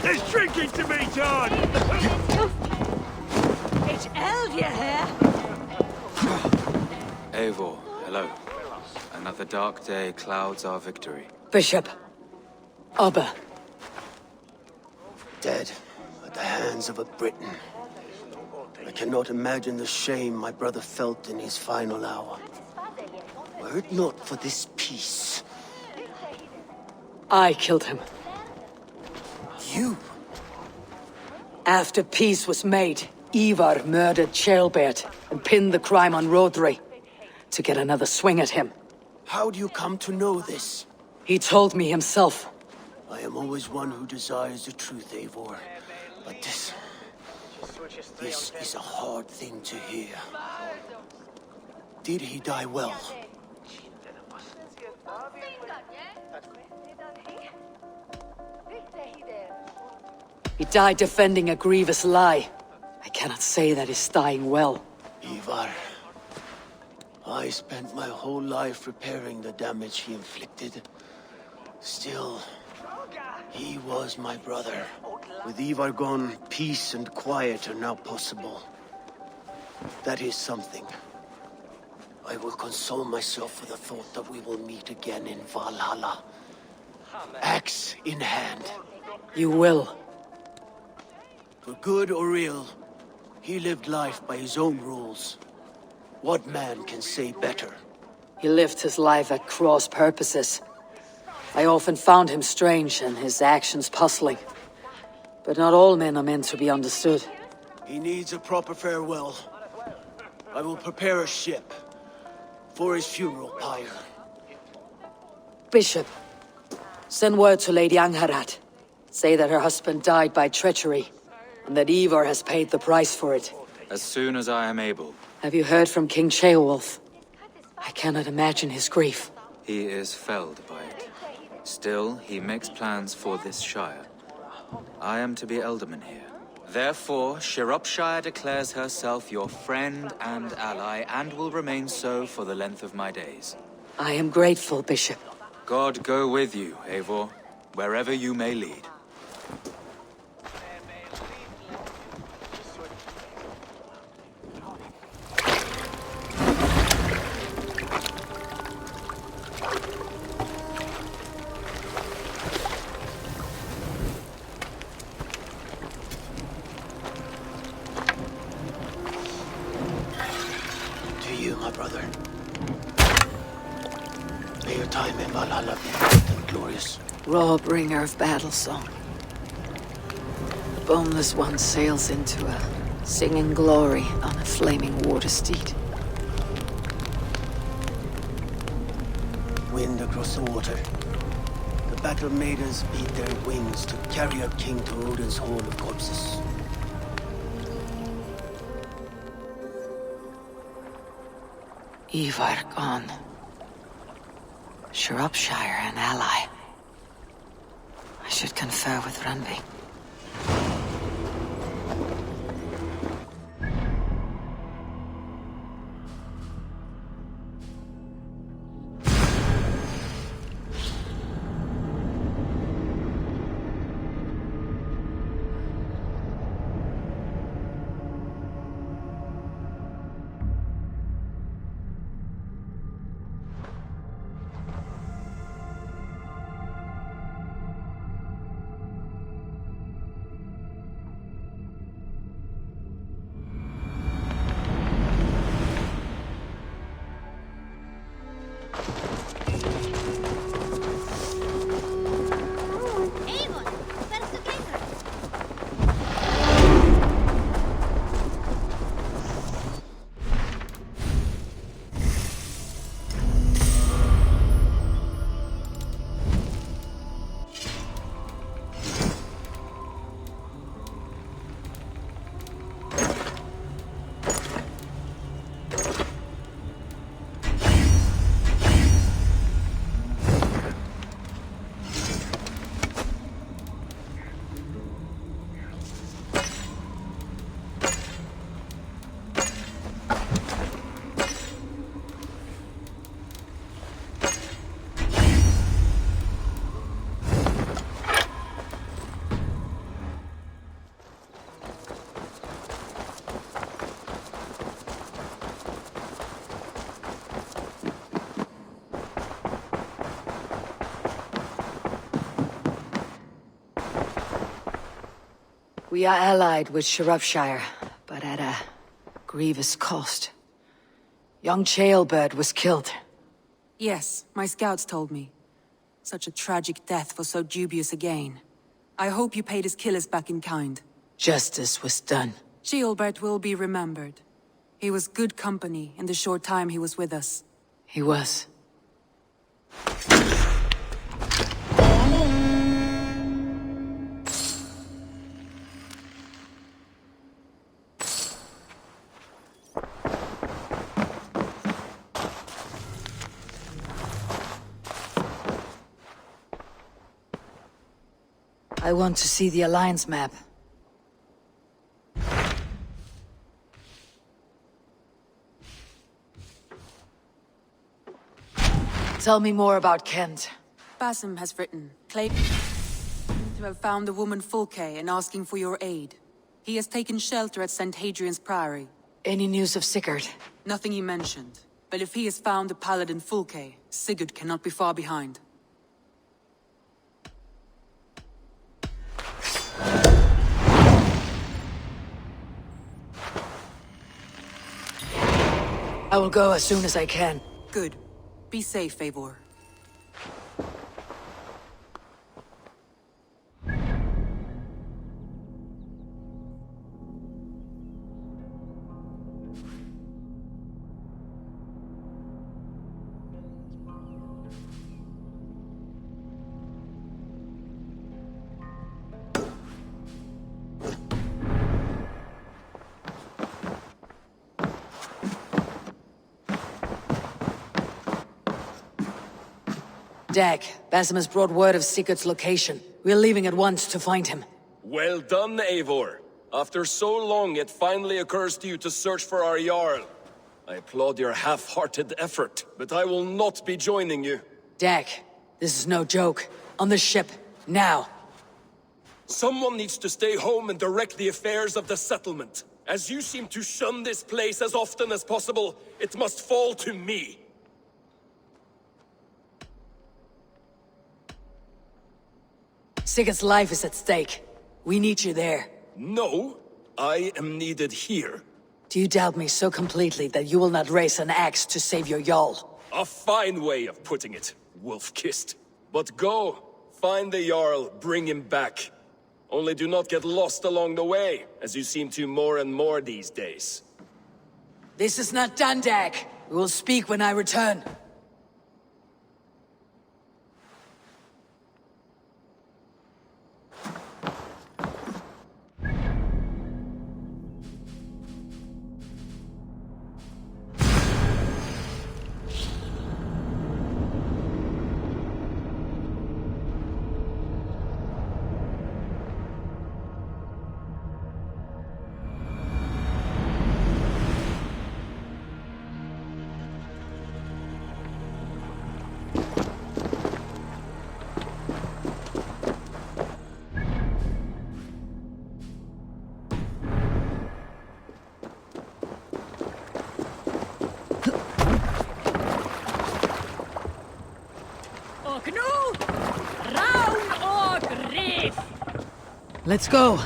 There's drinking to be done! It's hell, you hear? Eivor, hello. Another dark day clouds our victory. Bishop. Abba. Dead at the hands of a Briton. I cannot imagine the shame my brother felt in his final hour. Were it not for this peace. I killed him. You? After peace was made, Eivor murdered Ceolbert and pinned the crime on Rodri to get another swing at him. How do you come to know this? He told me himself. I am always one who desires the truth, Eivor. But this is a hard thing to hear. Did he die well? He died defending a grievous lie. I cannot say that he's dying well. Eivor, I spent my whole life repairing the damage he inflicted. Still, he was my brother. With Eivor gone, peace and quiet are now possible. That is something. I will console myself with the thought that we will meet again in Valhalla. Axe in hand. You will. For good or ill, he lived life by his own rules. What man can say better? He lived his life at cross purposes. I often found him strange and his actions puzzling. But not all men are meant to be understood. He needs a proper farewell. I will prepare a ship for his funeral pyre. Bishop, send word to Lady Angharad. Say that her husband died by treachery, and that Eivor has paid the price for it. As soon as I am able. Have you heard from King Ceolwulf? I cannot imagine his grief. He is felled by it. Still, he makes plans for this shire. I am to be Elderman here. Therefore, Shropshire declares herself your friend and ally, and will remain so for the length of my days. I am grateful, Bishop. God go with you, Eivor, wherever you may lead. My brother. May your time in Valhalla be great and glorious. Raw bringer of battle song. The boneless one sails into a singing glory on a flaming water steed. Wind across the water. The battle maidens beat their wings to carry our king to Odin's hall of corpses. Eivor gone. Shropshire an ally. I should confer with Randvi. We are allied with Shropshire, but at a grievous cost. Young Chaelbert was killed. Yes, my scouts told me. Such a tragic death for so dubious a gain. I hope you paid his killers back in kind. Justice was done. Chaelbert will be remembered. He was good company in the short time he was with us. He was. I want to see the Alliance map. Tell me more about Kent. Basim has written, claiming to have found the woman Fulke and asking for your aid. He has taken shelter at St. Hadrian's Priory. Any news of Sigurd? Nothing he mentioned. But if he has found the paladin Fulke, Sigurd cannot be far behind. I will go as soon as I can. Good. Be safe, Eivor. Dag, Basim has brought word of Sigurd's location. We're leaving at once to find him. Well done, Eivor. After so long, it finally occurs to you to search for our Jarl. I applaud your half-hearted effort, but I will not be joining you. Dag, this is no joke. On the ship, now. Someone needs to stay home and direct the affairs of the settlement. As you seem to shun this place as often as possible, it must fall to me. Sigurd's life is at stake. We need you there. No, I am needed here. Do you doubt me so completely that you will not raise an axe to save your Jarl? A fine way of putting it, wolf-kissed. But go, find the Jarl, bring him back. Only do not get lost along the way, as you seem to more and more these days. This is not done, Dag. We will speak when I return. Let's go!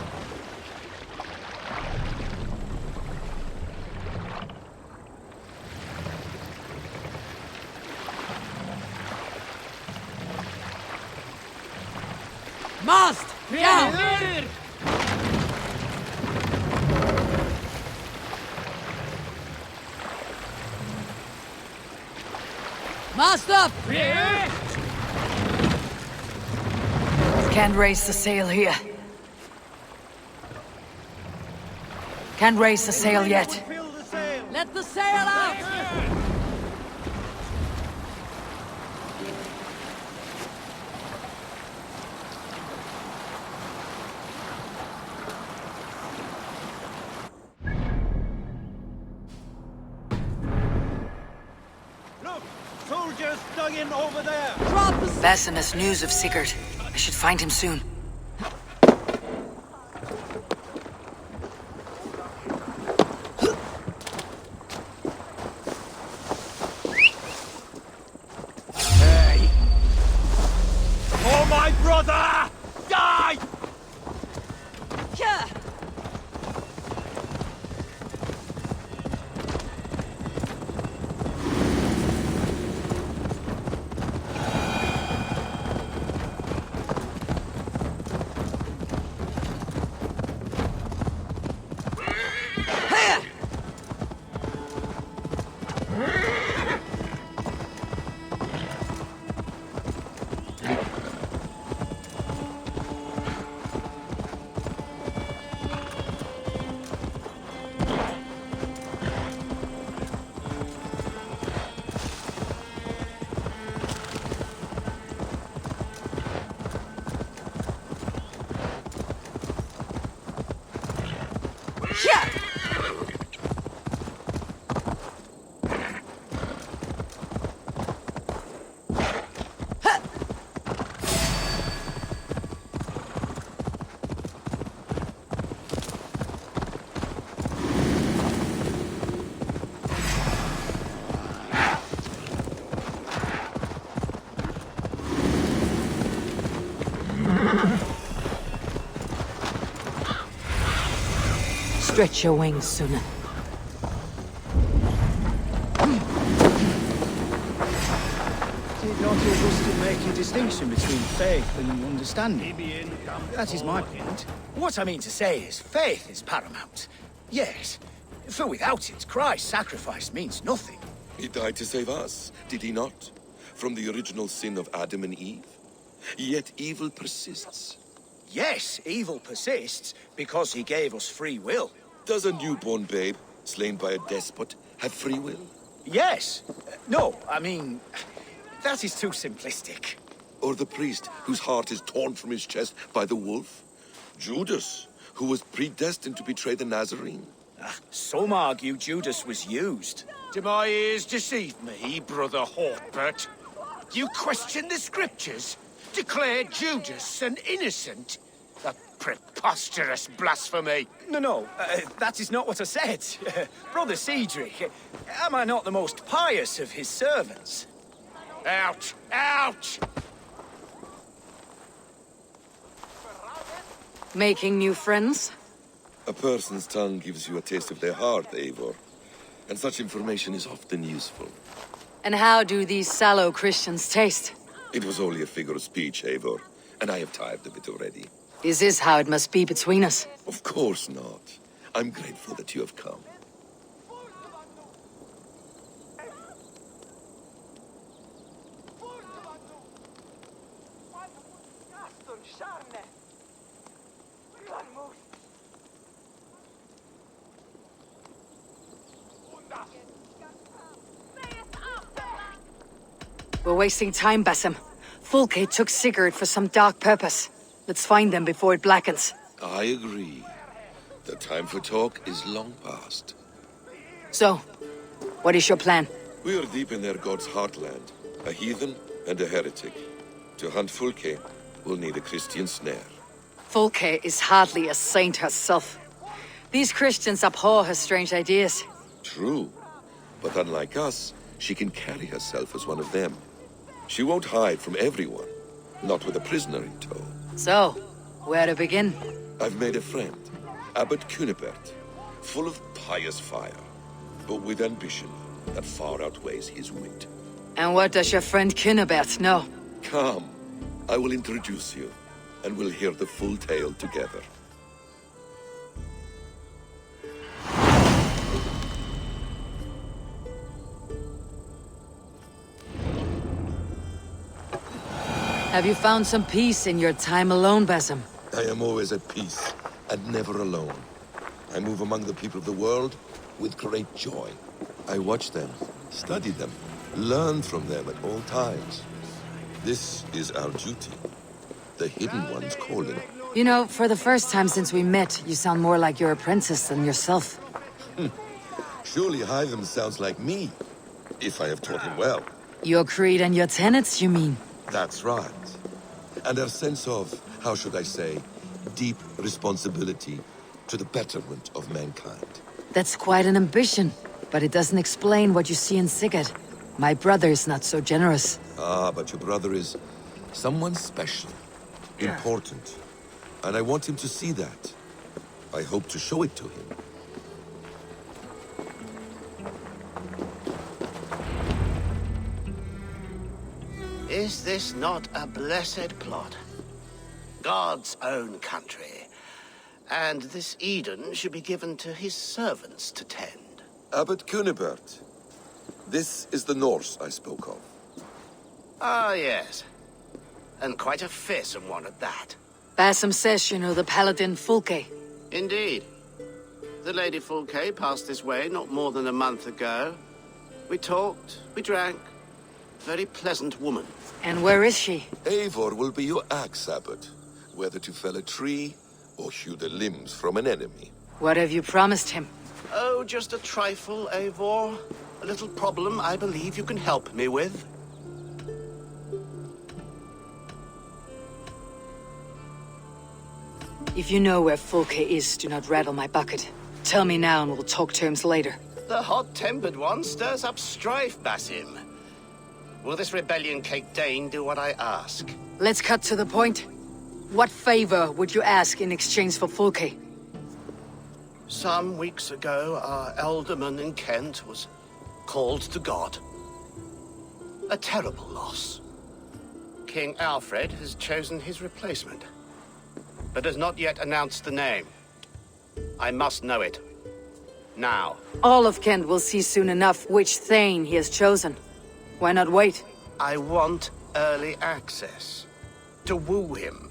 Mast! Down! Mast up! Can't raise the sail here. Can't raise the sail yet. Let the sail out! Look! Soldiers dug in over there! Drop the Basim has news of Sigurd. I should find him soon. Oh, my brother! Die! stretch your wings sooner. Did not Augustine make a distinction between faith and understanding? That is my point. What I mean to say is, faith is paramount. Yes, for without it, Christ's sacrifice means nothing. He died to save us, did he not? From the original sin of Adam and Eve? Yet evil persists. Yes, evil persists because he gave us free will. Does a newborn babe, slain by a despot, have free will? Yes. No, I mean, that is too simplistic. Or the priest whose heart is torn from his chest by the wolf? Judas, who was predestined to betray the Nazarene? Some argue Judas was used. Do my ears deceive me, Brother Hawkbert? You question the scriptures? Declare Judas an innocent? A preposterous blasphemy! No, that is not what I said. Brother Cedric, am I not the most pious of his servants? Out! Out! Making new friends? A person's tongue gives you a taste of their heart, Eivor. And such information is often useful. And how do these sallow Christians taste? It was only a figure of speech, Eivor, and I have tired of it already. Is this how it must be between us? Of course not. I'm grateful that you have come. We're wasting time, Basim. Fulke took Sigurd for some dark purpose. Let's find them before it blackens. I agree. The time for talk is long past. So, what is your plan? We are deep in their god's heartland. A heathen and a heretic. To hunt Fulke, we'll need a Christian snare. Fulke is hardly a saint herself. These Christians abhor her strange ideas. True. But unlike us, she can carry herself as one of them. She won't hide from everyone. Not with a prisoner in tow. So, where to begin? I've made a friend, Abbot Cunibert, full of pious fire, but with ambition that far outweighs his wit. And what does your friend Cunibert know? Come, I will introduce you, and we'll hear the full tale together. Have you found some peace in your time alone, Basim? I am always at peace, and never alone. I move among the people of the world with great joy. I watch them, study them, learn from them at all times. This is our duty. The Hidden One's calling. You know, for the first time since we met, you sound more like your apprentice than yourself. Surely Hytham sounds like me, if I have taught him well. Your creed and your tenets, you mean? That's right. And our sense of, how should I say, deep responsibility to the betterment of mankind. That's quite an ambition, but it doesn't explain what you see in Sigurd. My brother is not so generous. Ah, but your brother is someone special, important, and I want him to see that. I hope to show it to him. Is this not a blessed plot? God's own country. And this Eden should be given to his servants to tend. Abbot Cunibert. This is the Norse I spoke of. Ah, yes. And quite a fearsome one at that. Basim says you know the paladin Fulke. Indeed. The Lady Fulke passed this way not more than a month ago. We talked, we drank. Very pleasant woman. And where is she? Eivor will be your axe, Abbot. Whether to fell a tree or hew the limbs from an enemy. What have you promised him? Oh, just a trifle, Eivor. A little problem I believe you can help me with. If you know where Fulke is, do not rattle my bucket. Tell me now and we'll talk terms later. The hot-tempered one stirs up strife, Basim. Will this rebellion-caked Dane do what I ask? Let's cut to the point. What favor would you ask in exchange for Fulke? Some weeks ago, our alderman in Kent was called to God. A terrible loss. King Alfred has chosen his replacement, but has not yet announced the name. I must know it. Now. All of Kent will see soon enough which Thane he has chosen. Why not wait? I want early access. To woo him,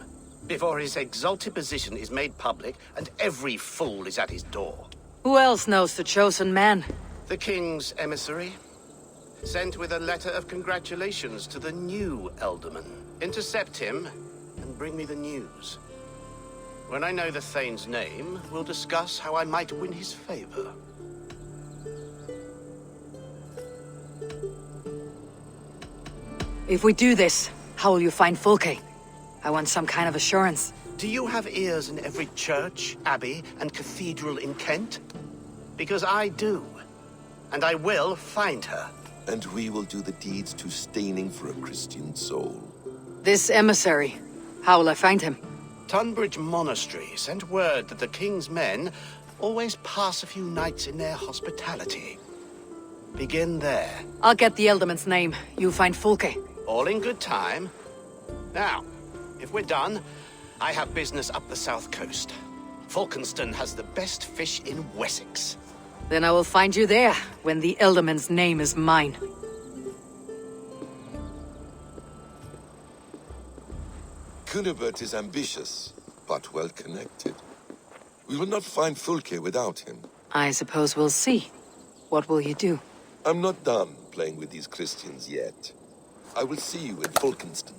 before his exalted position is made public and every fool is at his door. Who else knows the chosen man? The king's emissary, sent with a letter of congratulations to the new alderman. Intercept him and bring me the news. When I know the Thane's name, we'll discuss how I might win his favor. If we do this, how will you find Fulke? I want some kind of assurance. Do you have ears in every church, abbey, and cathedral in Kent? Because I do. And I will find her. And we will do the deeds too staining for a Christian soul. This emissary, how will I find him? Tunbridge Monastery sent word that the king's men always pass a few nights in their hospitality. Begin there. I'll get the Ealdorman's name. You find Fulke. All in good time. Now, if we're done, I have business up the south coast. Falkenston has the best fish in Wessex. Then I will find you there, when the Ealdorman's name is mine. Cunibert is ambitious, but well-connected. We will not find Fulke without him. I suppose we'll see. What will you do? I'm not done playing with these Christians yet. I will see you in Falkenston.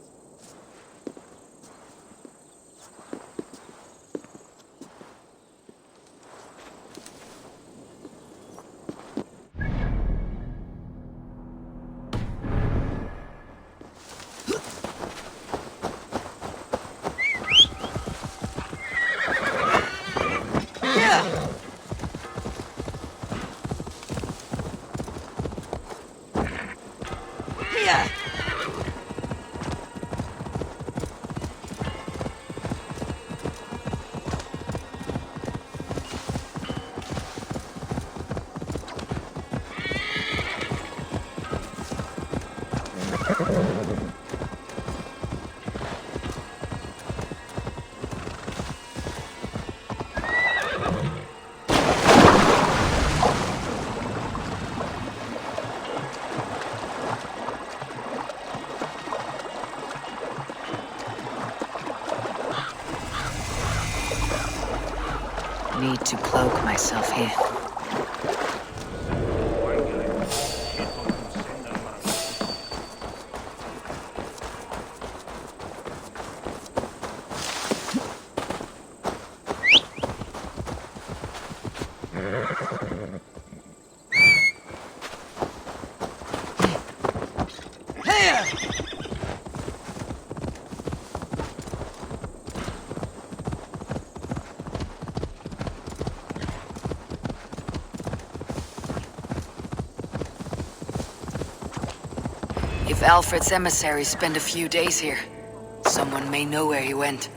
Need to cloak myself here. If Alfred's emissaries spend a few days here, someone may know where he went.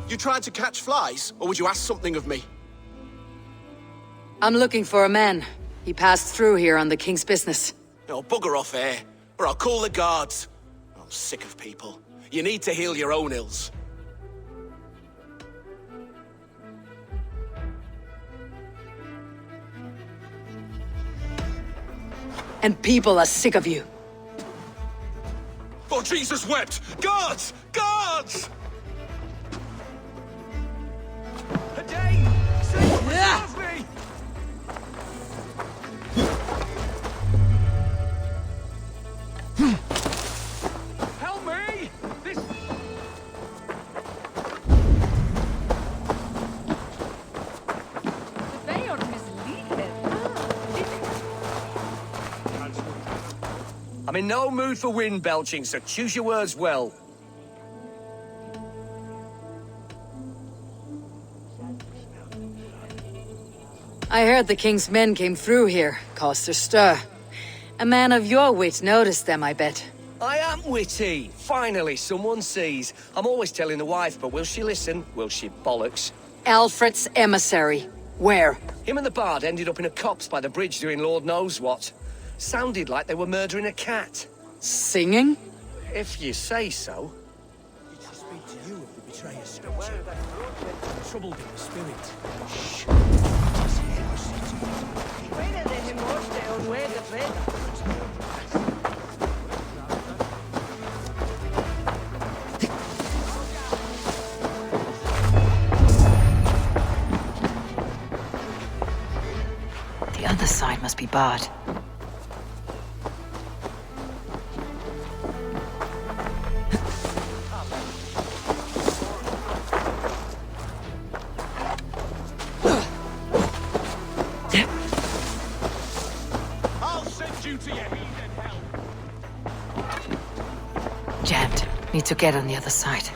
You trying to catch flies, or would you ask something of me? I'm looking for a man. He passed through here on the king's business. No, bugger off here, or I'll call the guards. I'm sick of people. You need to heal your own ills. And people are sick of you. Oh, Jesus wept! Guards! Guards! Help me! This... They are misleading. I'm in no mood for wind belching, so choose your words well. I heard the king's men came through here, caused a stir. A man of your wit noticed them, I bet. I am witty. Finally, someone sees. I'm always telling the wife, but will she listen? Will she bollocks? Alfred's emissary. Where? Him and the bard ended up in a copse by the bridge doing Lord knows what. Sounded like they were murdering a cat. Singing? If you say so. Did she speak to you of the betrayer's structure? Troubled in the spirit. Shh. The other side must be barred. Jammed. Need to get on the other side.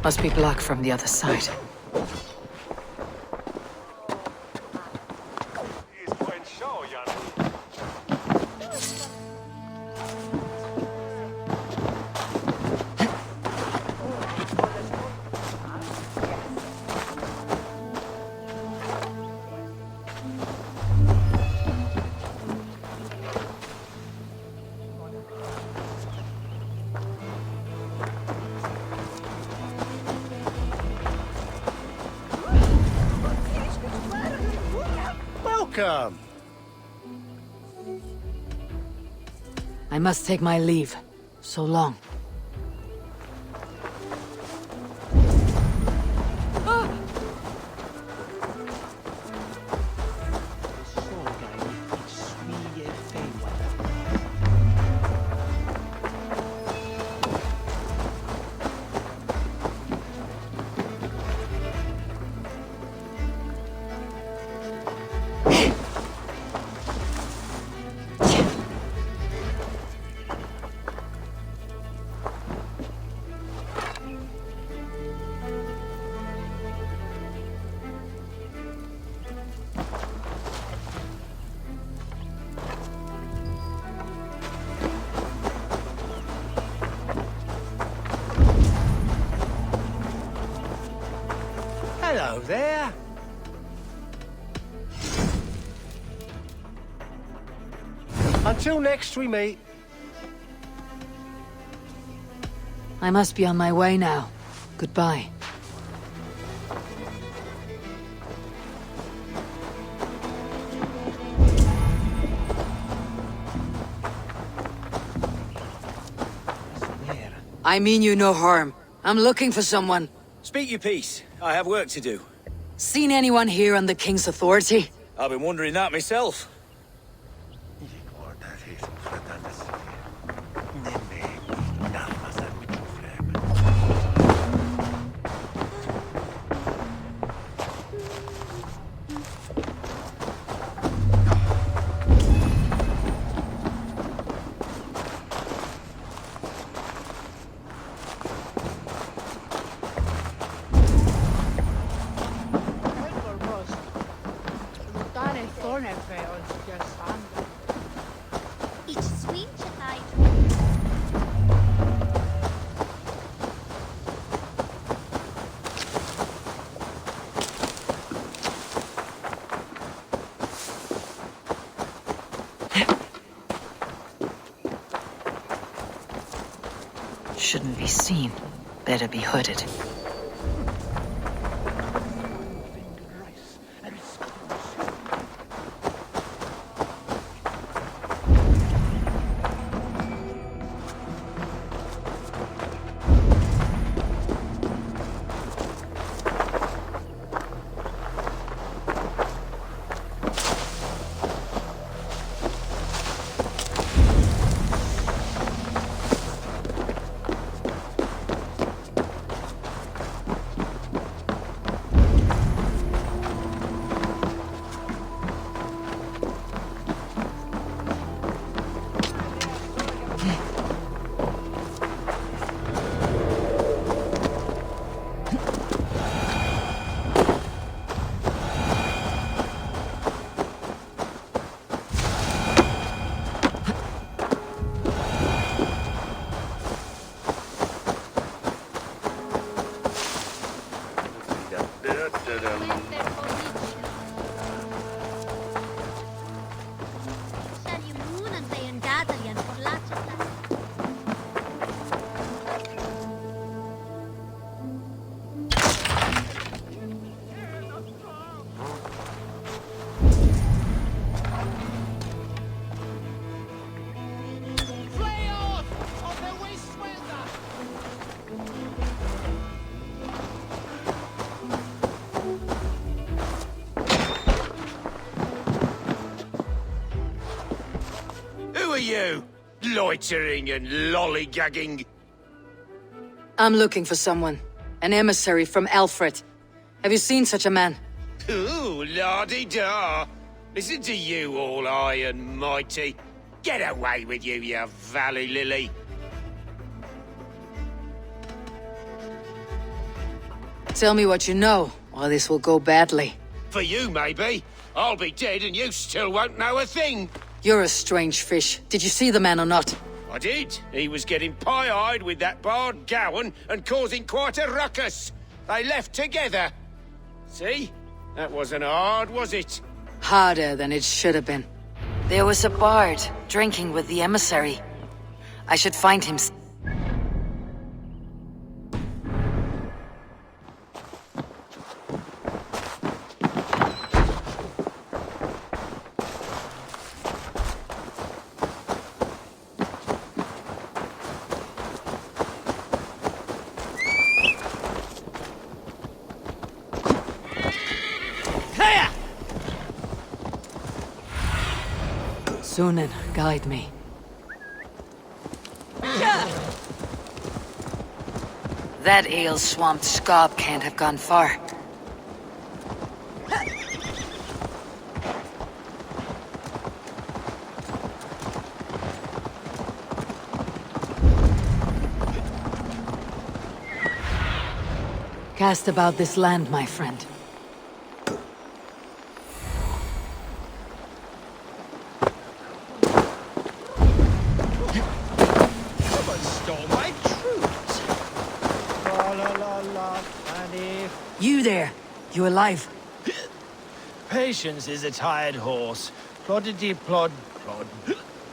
Must be blocked from the other side. Welcome. I must take my leave. So long. Hello there. Until next we meet. I must be on my way now. Goodbye. I mean you no harm. I'm looking for someone. Speak your piece. I have work to do. Seen anyone here on the King's authority? I've been wondering that myself. Shouldn't be seen. Better be hooded. You, loitering and lollygagging. I'm looking for someone. An emissary from Alfred. Have you seen such a man? Ooh, la-di-da. Listen to you, all high and mighty. Get away with you, you valley lily. Tell me what you know, or this will go badly. For you, maybe. I'll be dead and you still won't know a thing. You're a strange fish. Did you see the man or not? I did. He was getting pie-eyed with that bard Gowan and causing quite a ruckus. They left together. See? That wasn't hard, was it? Harder than it should have been. There was a bard drinking with the emissary. I should find him. Sunan, guide me. That ale-swamped scob can't have gone far. Cast about this land, my friend. You there! You alive? Patience is a tired horse. Ploddity plod plod.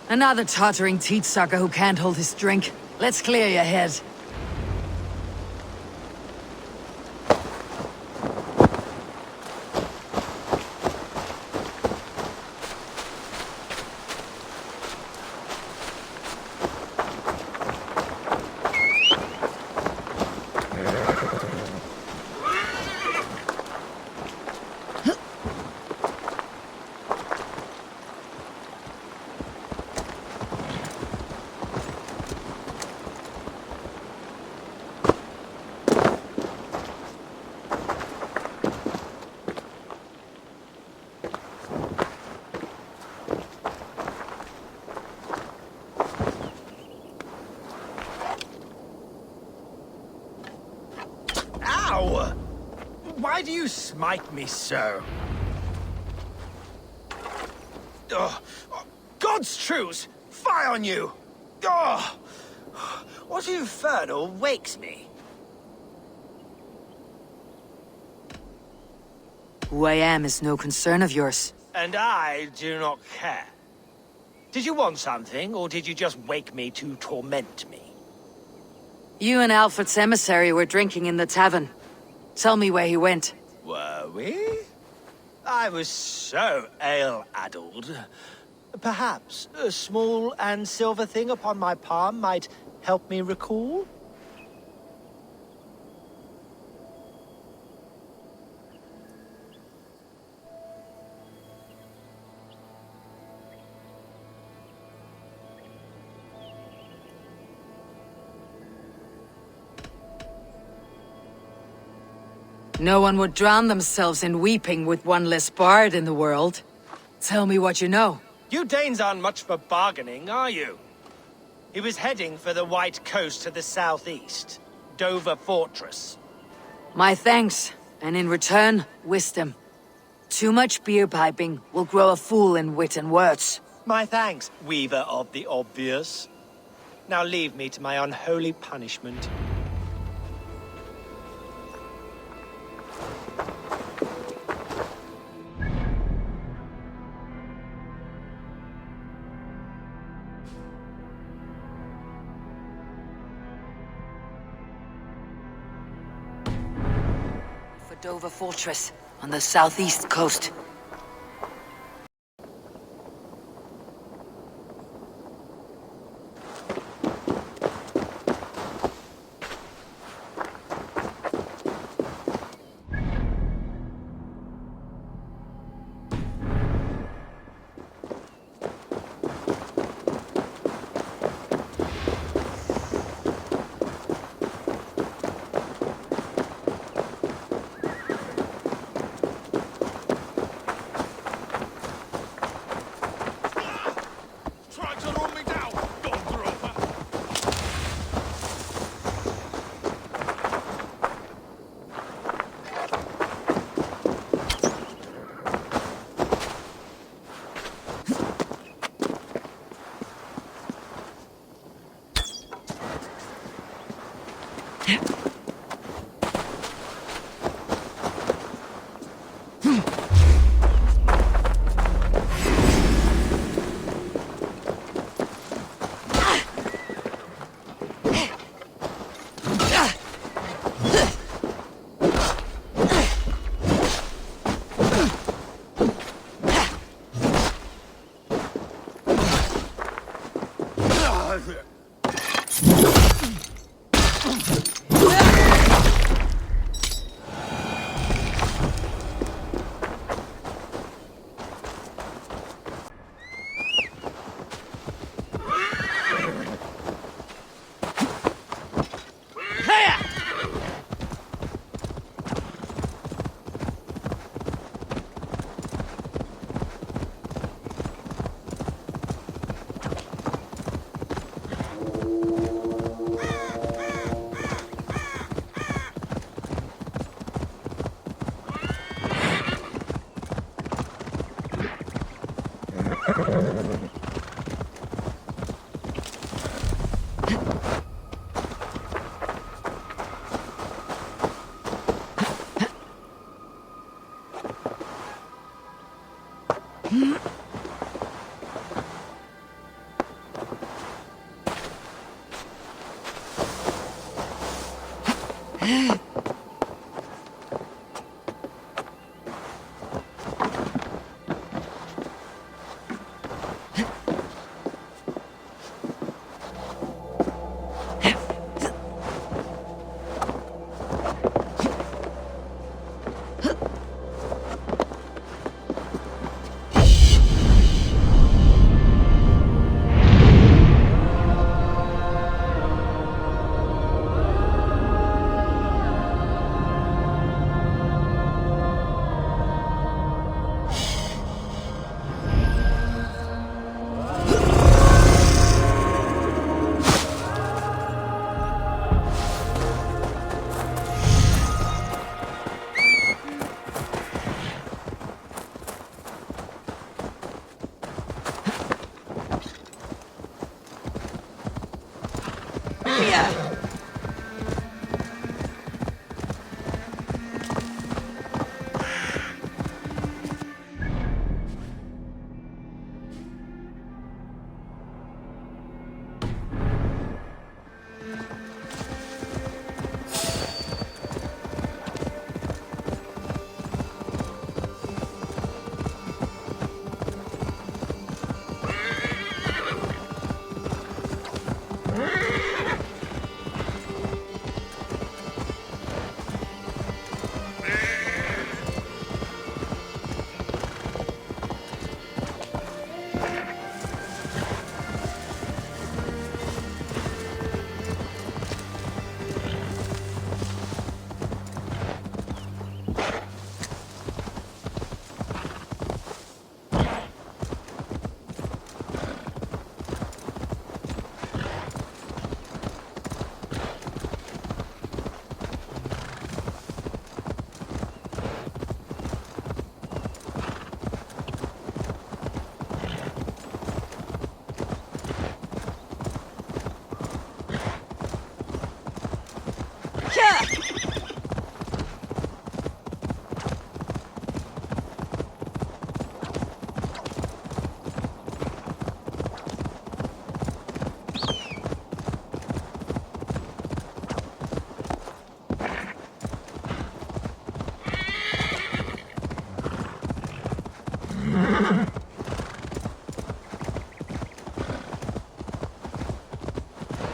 Another tottering teat sucker who can't hold his drink. Let's clear your head. Why do you smite me so? Oh, God's truce! Fie on you! Oh, what infernal wakes me? Who I am is no concern of yours. And I do not care. Did you want something, or did you just wake me to torment me? You and Alfred's emissary were drinking in the tavern. Tell me where he went. Were we? I was so ale-addled. Perhaps a small and silver thing upon my palm might help me recall? No one would drown themselves in weeping with one less bard in the world. Tell me what you know. You Danes aren't much for bargaining, are you? He was heading for the White Coast to the southeast. Dover Fortress. My thanks, and in return, wisdom. Too much beer piping will grow a fool in wit and words. My thanks, weaver of the obvious. Now leave me to my unholy punishment. Dover Fortress, on the southeast coast.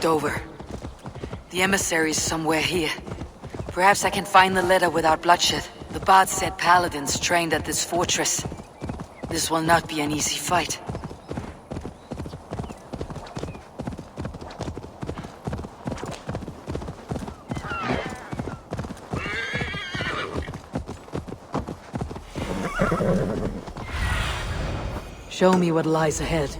Dover. The emissary's somewhere here. Perhaps I can find the letter without bloodshed. The Bard said paladins trained at this fortress. This will not be an easy fight. Show me what lies ahead.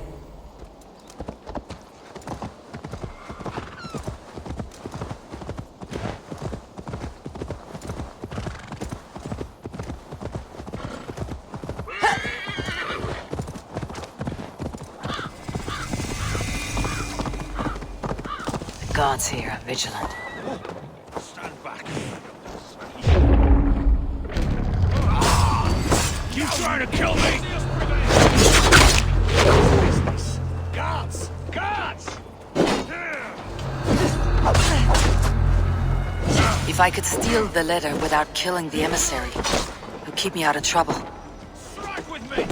The gods here are vigilant. Stand back. You trying to kill me? Guards! Guards! If I could steal the letter without killing the emissary, it'll keep me out of trouble. Strike with me!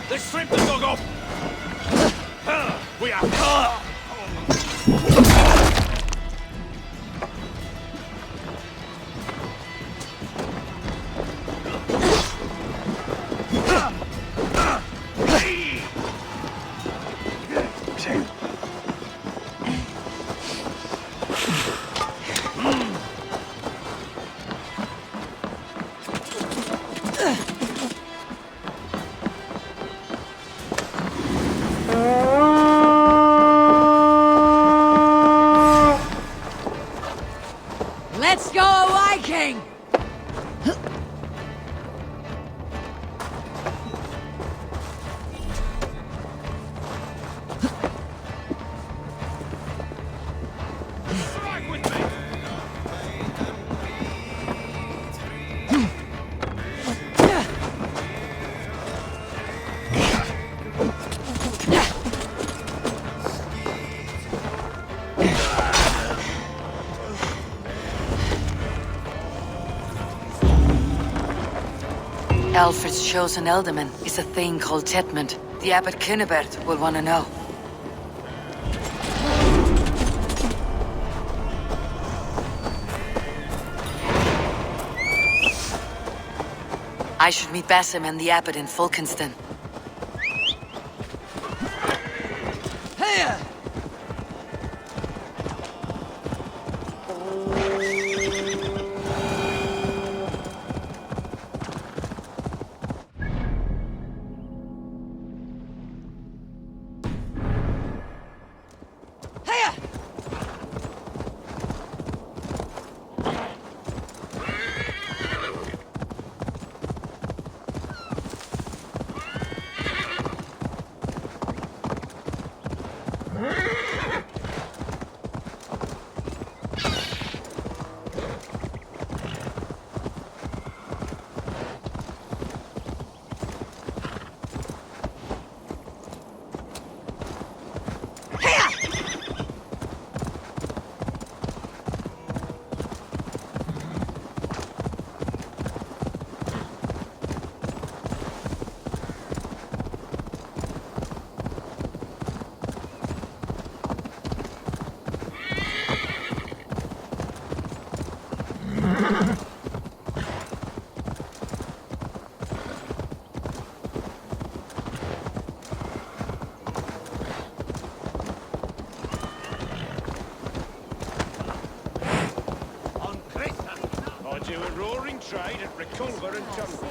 Let's strip the dog off! We are... Let's go, Viking! Strike with me! Alfred's chosen ealdorman is a thing called Tetmund. The Abbot Cynibert will want to know. I should meet Basim and the Abbot in Fulkenston. Here!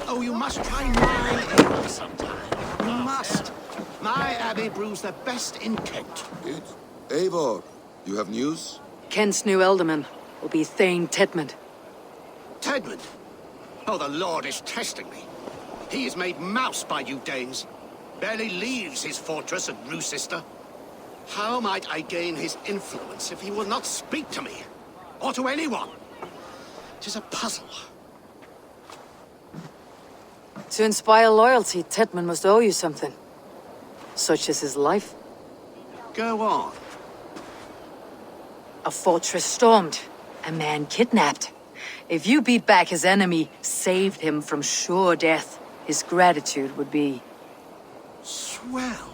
Oh, you must try my ale sometime. You must. My abbey brews the best in Kent. It's Eivor. You have news? Kent's new ealdorman will be Thane Tedmund. Tedmund? Oh, the Lord is testing me. He is made mouse by you Danes. Barely leaves his fortress at Roosister. How might I gain his influence if he will not speak to me? Or to anyone? It is a puzzle. To inspire loyalty, Tedmund must owe you something. Such as his life. Go on. A fortress stormed. A man kidnapped. If you beat back his enemy, saved him from sure death, his gratitude would be... Swell.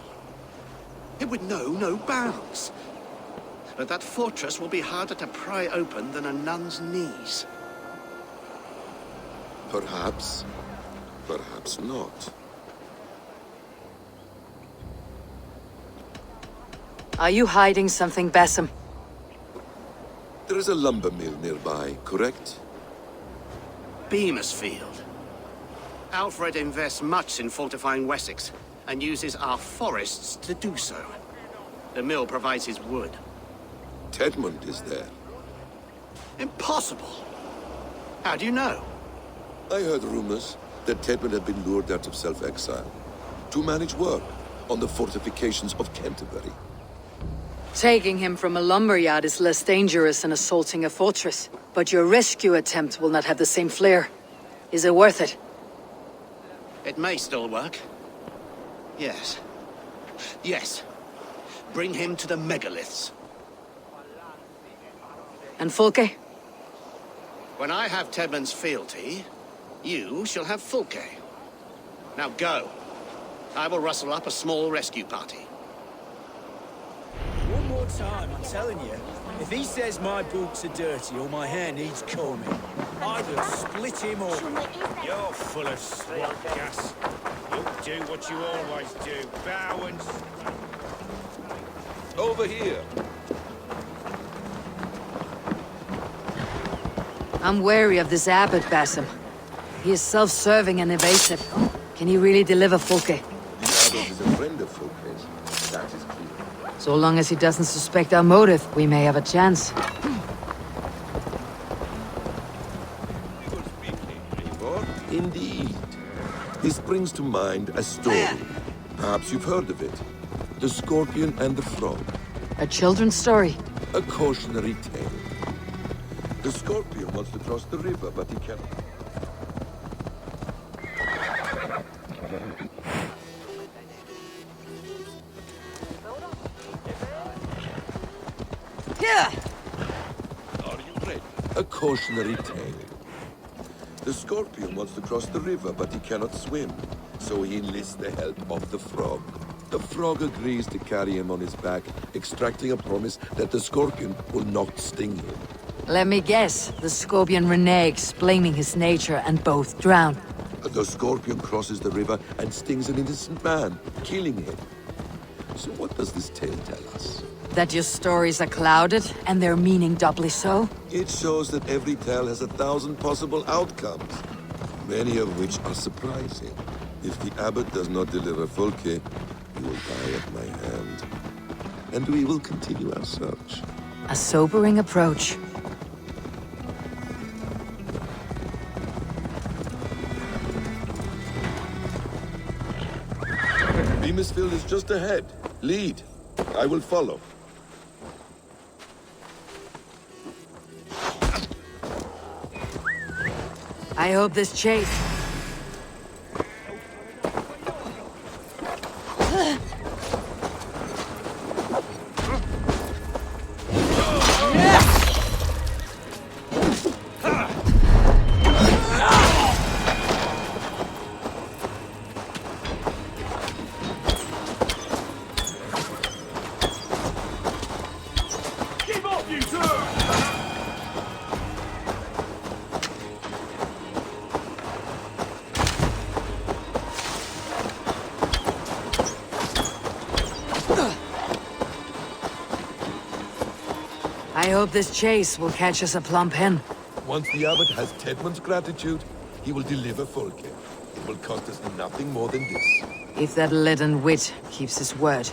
It would know no bounds. But that fortress will be harder to pry open than a nun's knees. Perhaps. Perhaps not. Are you hiding something, Bassam? There is a lumber mill nearby, correct? Beamersfield. Alfred invests much in fortifying Wessex, and uses our forests to do so. The mill provides his wood. Tedmund is there. Impossible! How do you know? I heard rumors that Tedmund had been lured out of self-exile to manage work on the fortifications of Canterbury. Taking him from a lumberyard is less dangerous than assaulting a fortress. But your rescue attempt will not have the same flair. Is it worth it? It may still work. Yes. Yes. Bring him to the megaliths. And Fulke? When I have Tedmund's fealty, you shall have Fulke. Now go. I will rustle up a small rescue party. One more time, I'm telling you. If he says my boots are dirty or my hair needs combing, I will split him open. You're full of swamp gas. You'll do what you always do. Bow and... Over here. I'm wary of this abbot, Bassam. He is self-serving and evasive. Can he really deliver Fulke? The abbot is a friend of Fulke's. That is clear. So long as he doesn't suspect our motive, we may have a chance. Indeed. This brings to mind a story. Perhaps you've heard of it. The Scorpion and the Frog. A children's story? A cautionary tale. The Scorpion wants to cross the river, but he cannot. Yeah. Are you ready? A cautionary tale. The Scorpion wants to cross the river, but he cannot swim. So he enlists the help of the Frog. The Frog agrees to carry him on his back, extracting a promise that the Scorpion will not sting him. Let me guess. The Scorpion reneges, blaming his nature, and both drown. The Scorpion crosses the river and stings an innocent man, killing him. So what does this tale tell us? That your stories are clouded, and their meaning doubly so? It shows that every tale has 1,000 possible outcomes, many of which are surprising. If the abbot does not deliver Fulke, he will die at my hand. And we will continue our search. A sobering approach. Beamisfield is just ahead. Lead. I will follow. I hope this chase... I hope this chase will catch us a plump hen. Once the abbot has Tedmund's gratitude, he will deliver Folke. It will cost us nothing more than this. If that leaden wit keeps his word.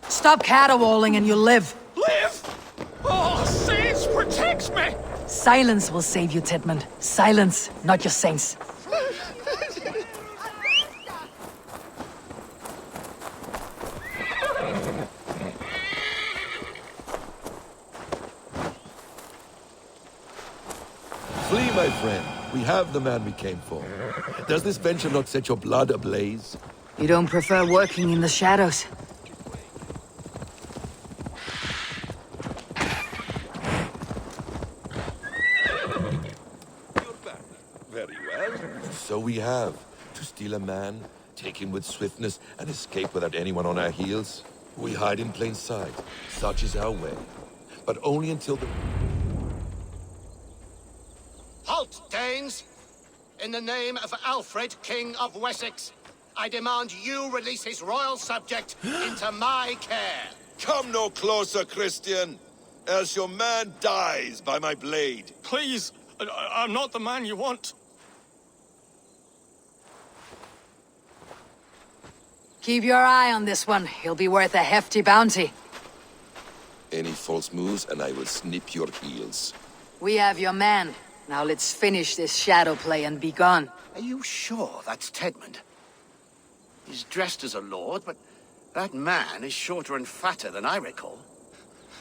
Stop caterwauling and you'll live. Live? Oh, saints protects me! Silence will save you, Tedmund. Silence, not your saints. Flee, my friend. We have the man we came for. Does this venture not set your blood ablaze? You don't prefer working in the shadows? Very well. So we have. To steal a man, take him with swiftness, and escape without anyone on our heels. We hide in plain sight. Such is our way. But only until the... Halt, Danes! In the name of Alfred, King of Wessex, I demand you release his royal subject into my care. Come no closer, Christian, else your man dies by my blade. Please, I'm not the man you want. Keep your eye on this one. He'll be worth a hefty bounty. Any false moves, and I will snip your heels. We have your man. Now let's finish this shadow play and be gone. Are you sure that's Tedmund? He's dressed as a lord, but that man is shorter and fatter than I recall.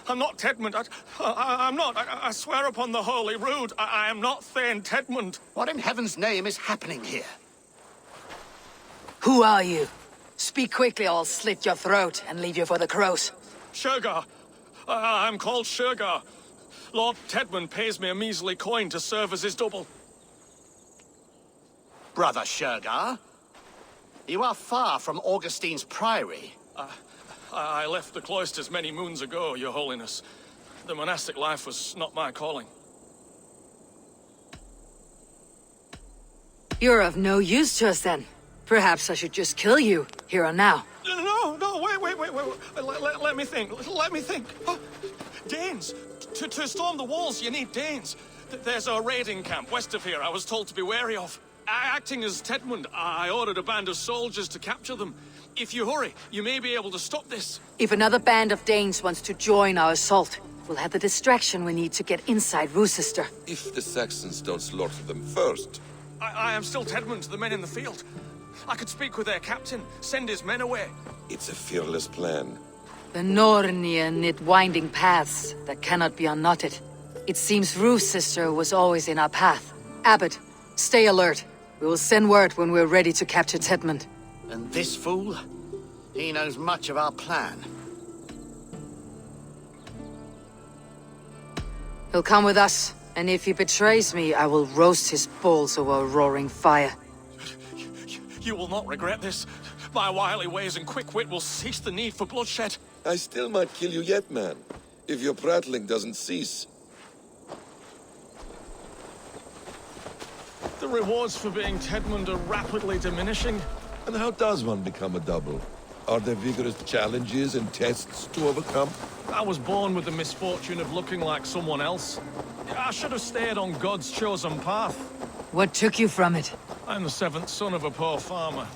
I'm not Tedmund. I'm not. I swear upon the Holy Rood, I am not Thane Tedmund. What in heaven's name is happening here? Who are you? Speak quickly or I'll slit your throat and leave you for the crows. Shergar. I'm called Shergar. Lord Tedmund pays me a measly coin to serve as his double. Brother Shergar, you are far from Augustine's priory. I left the cloisters many moons ago, Your Holiness. The monastic life was not my calling. You're of no use to us then. Perhaps I should just kill you, here and now. No, wait. Let me think. Oh, Danes! To storm the walls, you need Danes. There's a raiding camp west of here I was told to be wary of. Acting as Tedmund, I ordered a band of soldiers to capture them. If you hurry, you may be able to stop this. If another band of Danes wants to join our assault, we'll have the distraction we need to get inside Rochester. If the Saxons don't slaughter them first. I am still Tedmund to the men in the field. I could speak with their captain, send his men away. It's a fearless plan. The Nornia knit winding paths that cannot be unknotted. It seems Rochester was always in our path. Abbot, stay alert. We will send word when we're ready to capture Tedmund. And this fool? He knows much of our plan. He'll come with us, and if he betrays me, I will roast his balls over a roaring fire. You will not regret this. My wily ways and quick wit will cease the need for bloodshed. I still might kill you yet, man. If your prattling doesn't cease. The rewards for being Tedmund are rapidly diminishing. And how does one become a double? Are there vigorous challenges and tests to overcome? I was born with the misfortune of looking like someone else. I should have stayed on God's chosen path. What took you from it? I'm the seventh son of a poor farmer,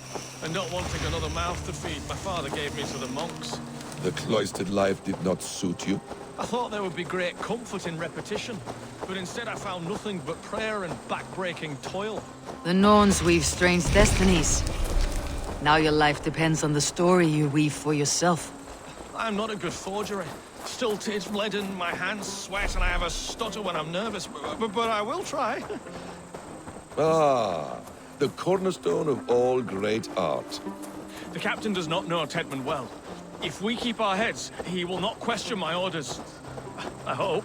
and not wanting another mouth to feed, my father gave me to the monks. The cloistered life did not suit you? I thought there would be great comfort in repetition, but instead I found nothing but prayer and back-breaking toil. The Norns weave strange destinies. Now your life depends on the story you weave for yourself. I'm not a good forger. Stilted, leaden, my hands sweat, and I have a stutter when I'm nervous, but I will try. Ah, the cornerstone of all great art. The captain does not know Tedmund well. If we keep our heads, he will not question my orders. I hope.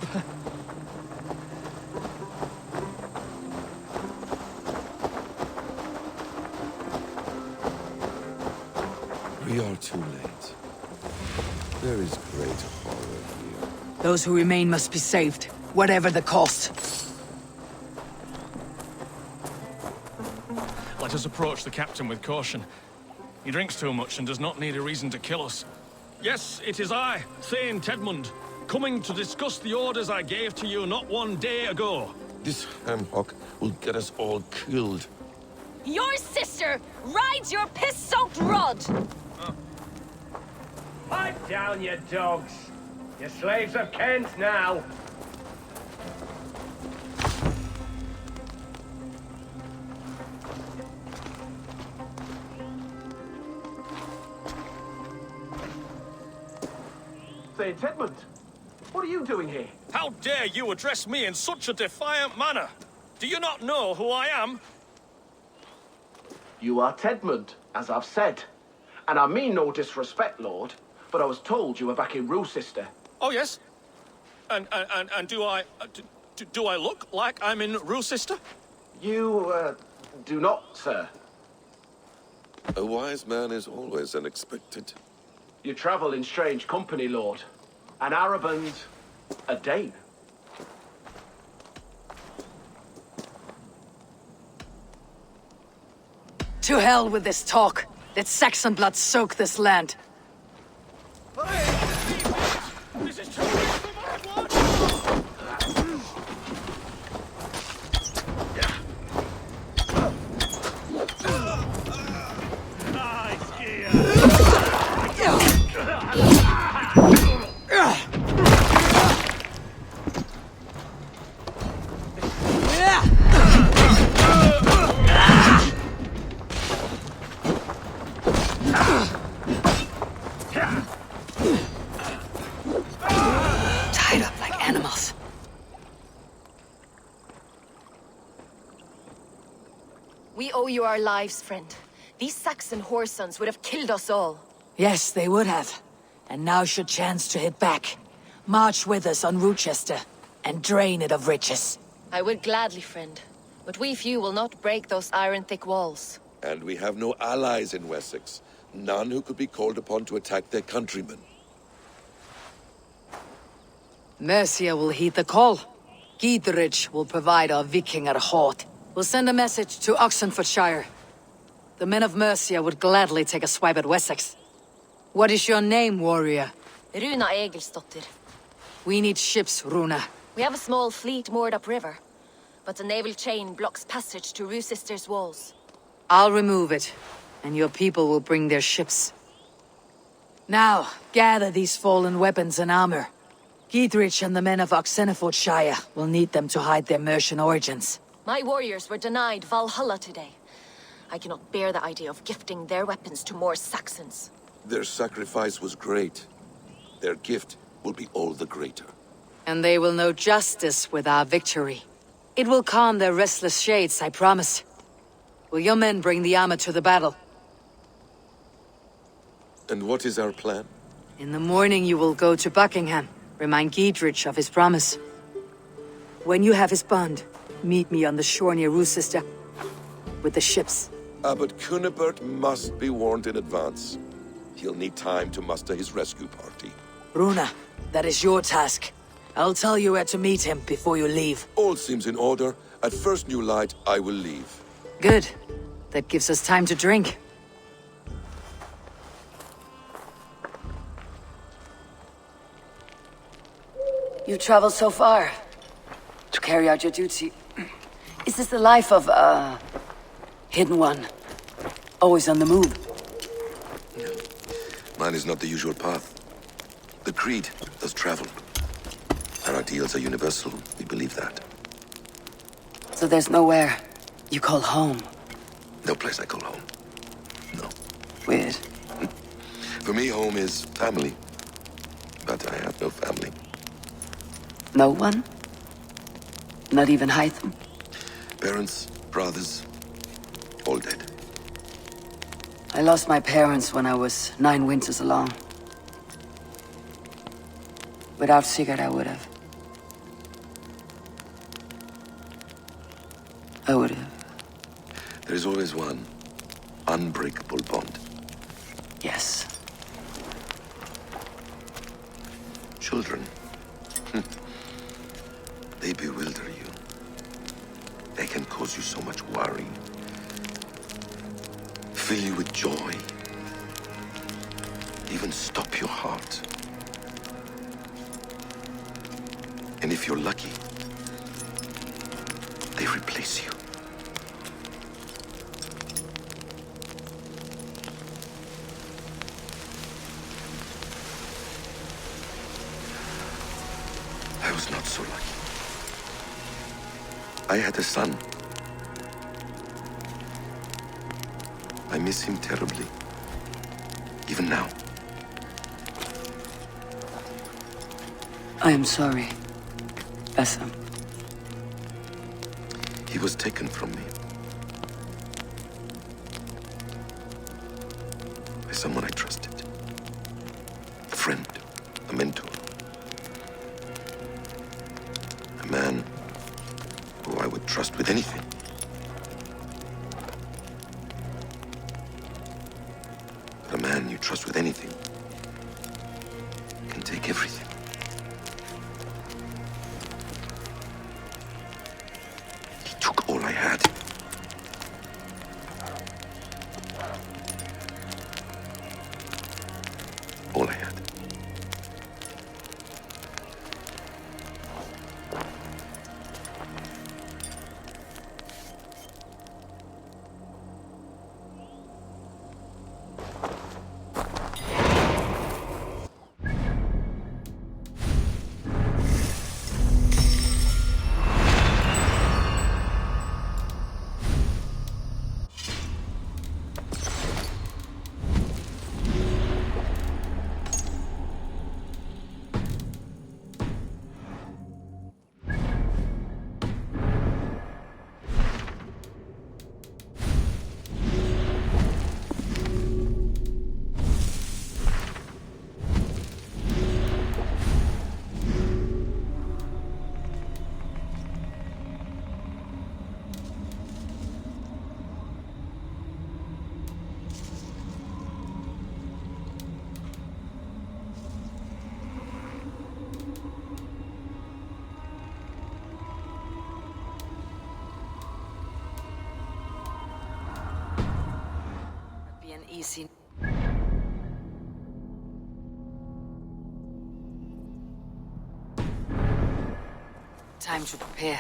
We are too late. There is great horror here. Those who remain must be saved, whatever the cost. Let us approach the captain with caution. He drinks too much and does not need a reason to kill us. Yes, it is I, Thane Tedmund, coming to discuss the orders I gave to you not one day ago. This hamhock will get us all killed. Your sister rides your piss-soaked rod! Pipe down, you dogs. You're slaves of Kent now. Say, Tedmund, what are you doing here? How dare you address me in such a defiant manner? Do you not know who I am? You are Tedmund, as I've said. And I mean no disrespect, Lord, but I was told you were back in Rochester. Oh, yes? And do I look like I'm in Rochester? You, do not, sir. A wise man is always unexpected. You travel in strange company, Lord. An Arab and a Dane. To hell with this talk. Let Saxon blood soak this land. This is too much for my blood! Tied up like animals. We owe you our lives, friend. These Saxon whoresons would have killed us all. Yes, they would have. And now's your chance to hit back. March with us on Rochester, and drain it of riches. I would gladly, friend. But we few will not break those iron-thick walls. And we have no allies in Wessex. None who could be called upon to attack their countrymen. Mercia will heed the call. Gidrich will provide our Viking at Hort. We'll send a message to Oxenfordshire. The men of Mercia would gladly take a swipe at Wessex. What is your name, warrior? Runa Egilsdotter. We need ships, Runa. We have a small fleet moored upriver, but a naval chain blocks passage to Roosister's walls. I'll remove it, and your people will bring their ships. Now, gather these fallen weapons and armor. Giedrich and the men of Oxenfordshire will need them to hide their Mercian origins. My warriors were denied Valhalla today. I cannot bear the idea of gifting their weapons to more Saxons. Their sacrifice was great. Their gift will be all the greater. And they will know justice with our victory. It will calm their restless shades, I promise. Will your men bring the armor to the battle? And what is our plan? In the morning you will go to Buckingham, remind Giedrich of his promise. When you have his bond, meet me on the shore near Roosister with the ships. Abbot Cunibert must be warned in advance. He'll need time to muster his rescue party. Runa, that is your task. I'll tell you where to meet him before you leave. All seems in order. At first new light, I will leave. Good. That gives us time to drink. You traveled so far to carry out your duty. Is this the life of a hidden one? Always on the move? Mine is not the usual path. The Creed does travel. Our ideals are universal. We believe that. So there's nowhere you call home? No place I call home. No. Weird. For me, home is family. But I have no family. No one? Not even Hytham? Parents, brothers, all dead. I lost my parents when I was 9 winters along. Without Sigurd, I would have. I would have. There is always one unbreakable bond. Yes. Children. They bewilder you. They can cause you so much worry. Fill you with joy. Even stop your heart. And if you're lucky, they replace you. I was not so lucky. I had a son. I miss him terribly. Even now. I am sorry, Bessa. He was taken from me. By someone I trusted. A friend, a mentor. A man who I would trust with anything. But a man you trust with anything can take everything. He took all I had. All I had. easy. Time to prepare.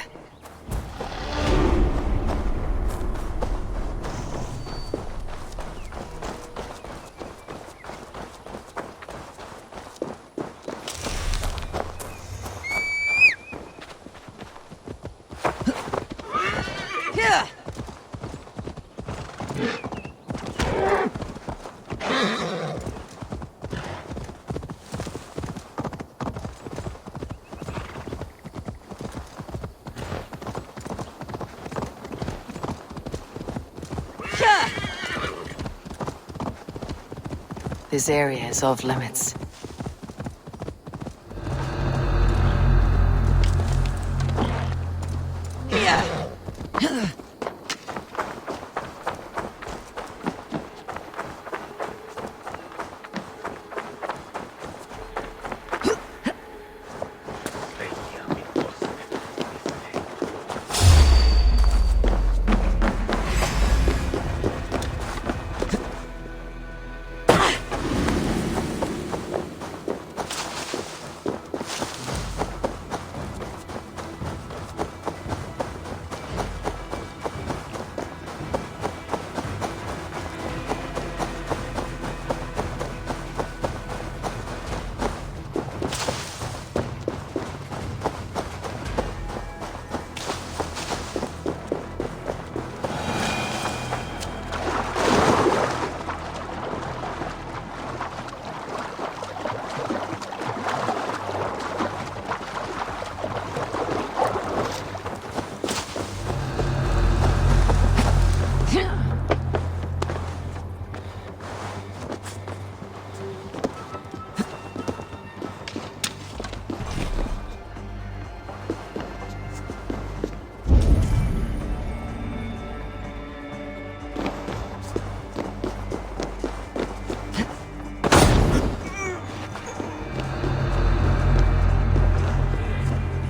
This area is off limits.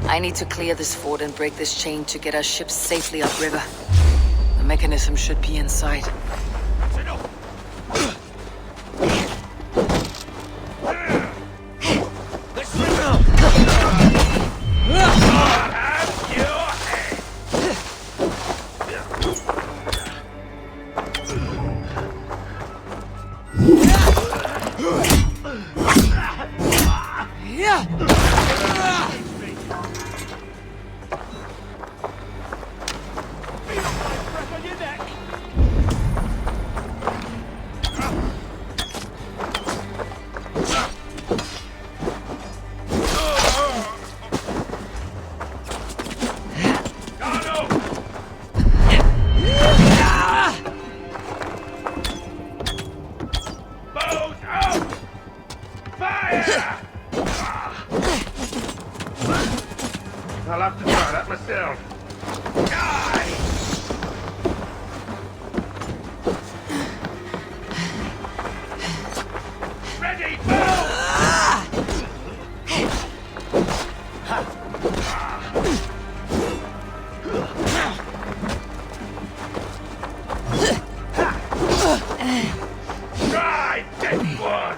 I need to clear this fort and break this chain to get our ships safely upriver. The mechanism should be inside. I'll have to try that myself. Ready, try this one.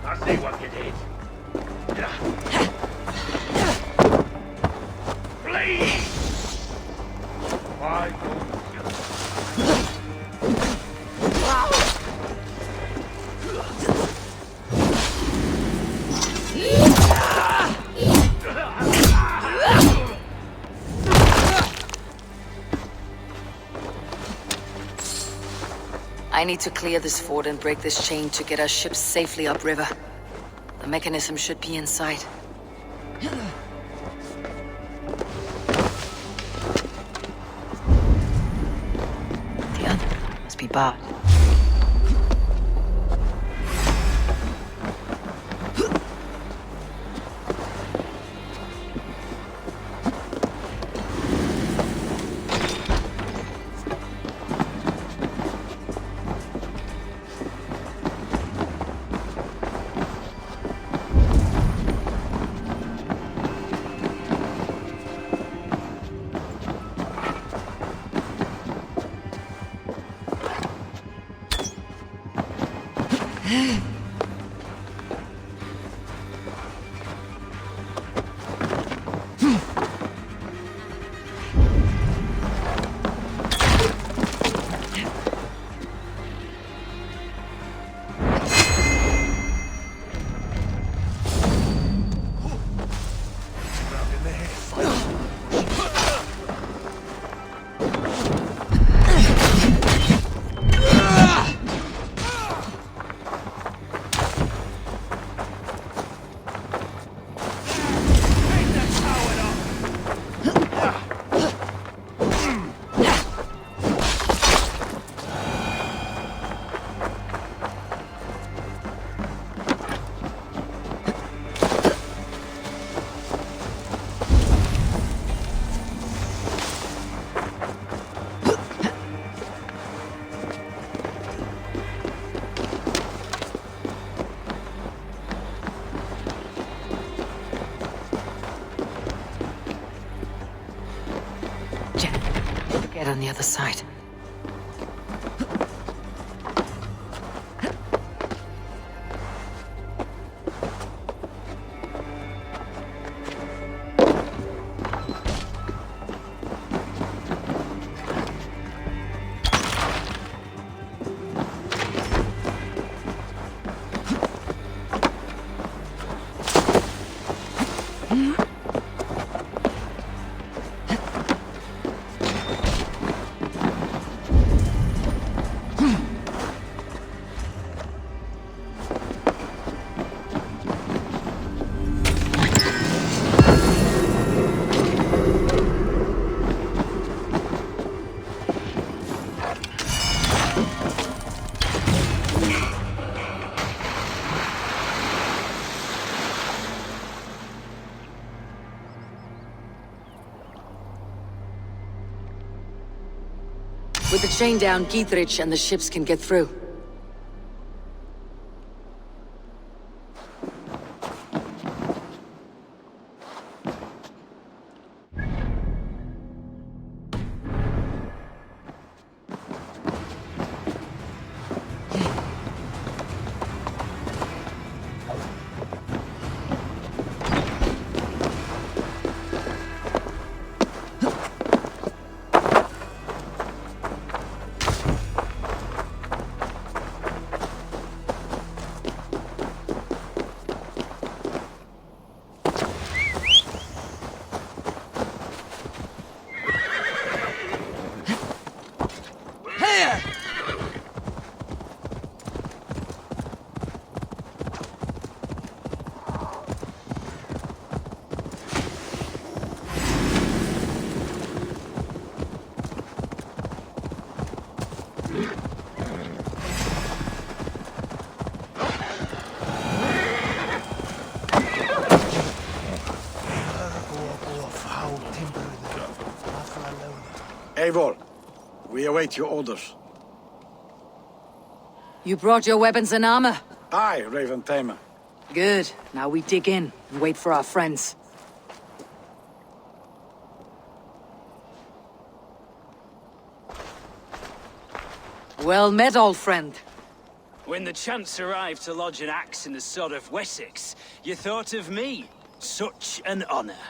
I see what you did. Please! Why don't you? I need to clear this fort and break this chain to get our ships safely upriver. The mechanism should be inside. The other must be barred. get on the other side. With the chain down, Gietrich and the ships can get through. Eivor, we await your orders. You brought your weapons and armor? Aye, Raven Tamer. Good. Now we dig in and wait for our friends. Well met, old friend. When the chance arrived to lodge an axe in the sod of Wessex, you thought of me. Such an honor.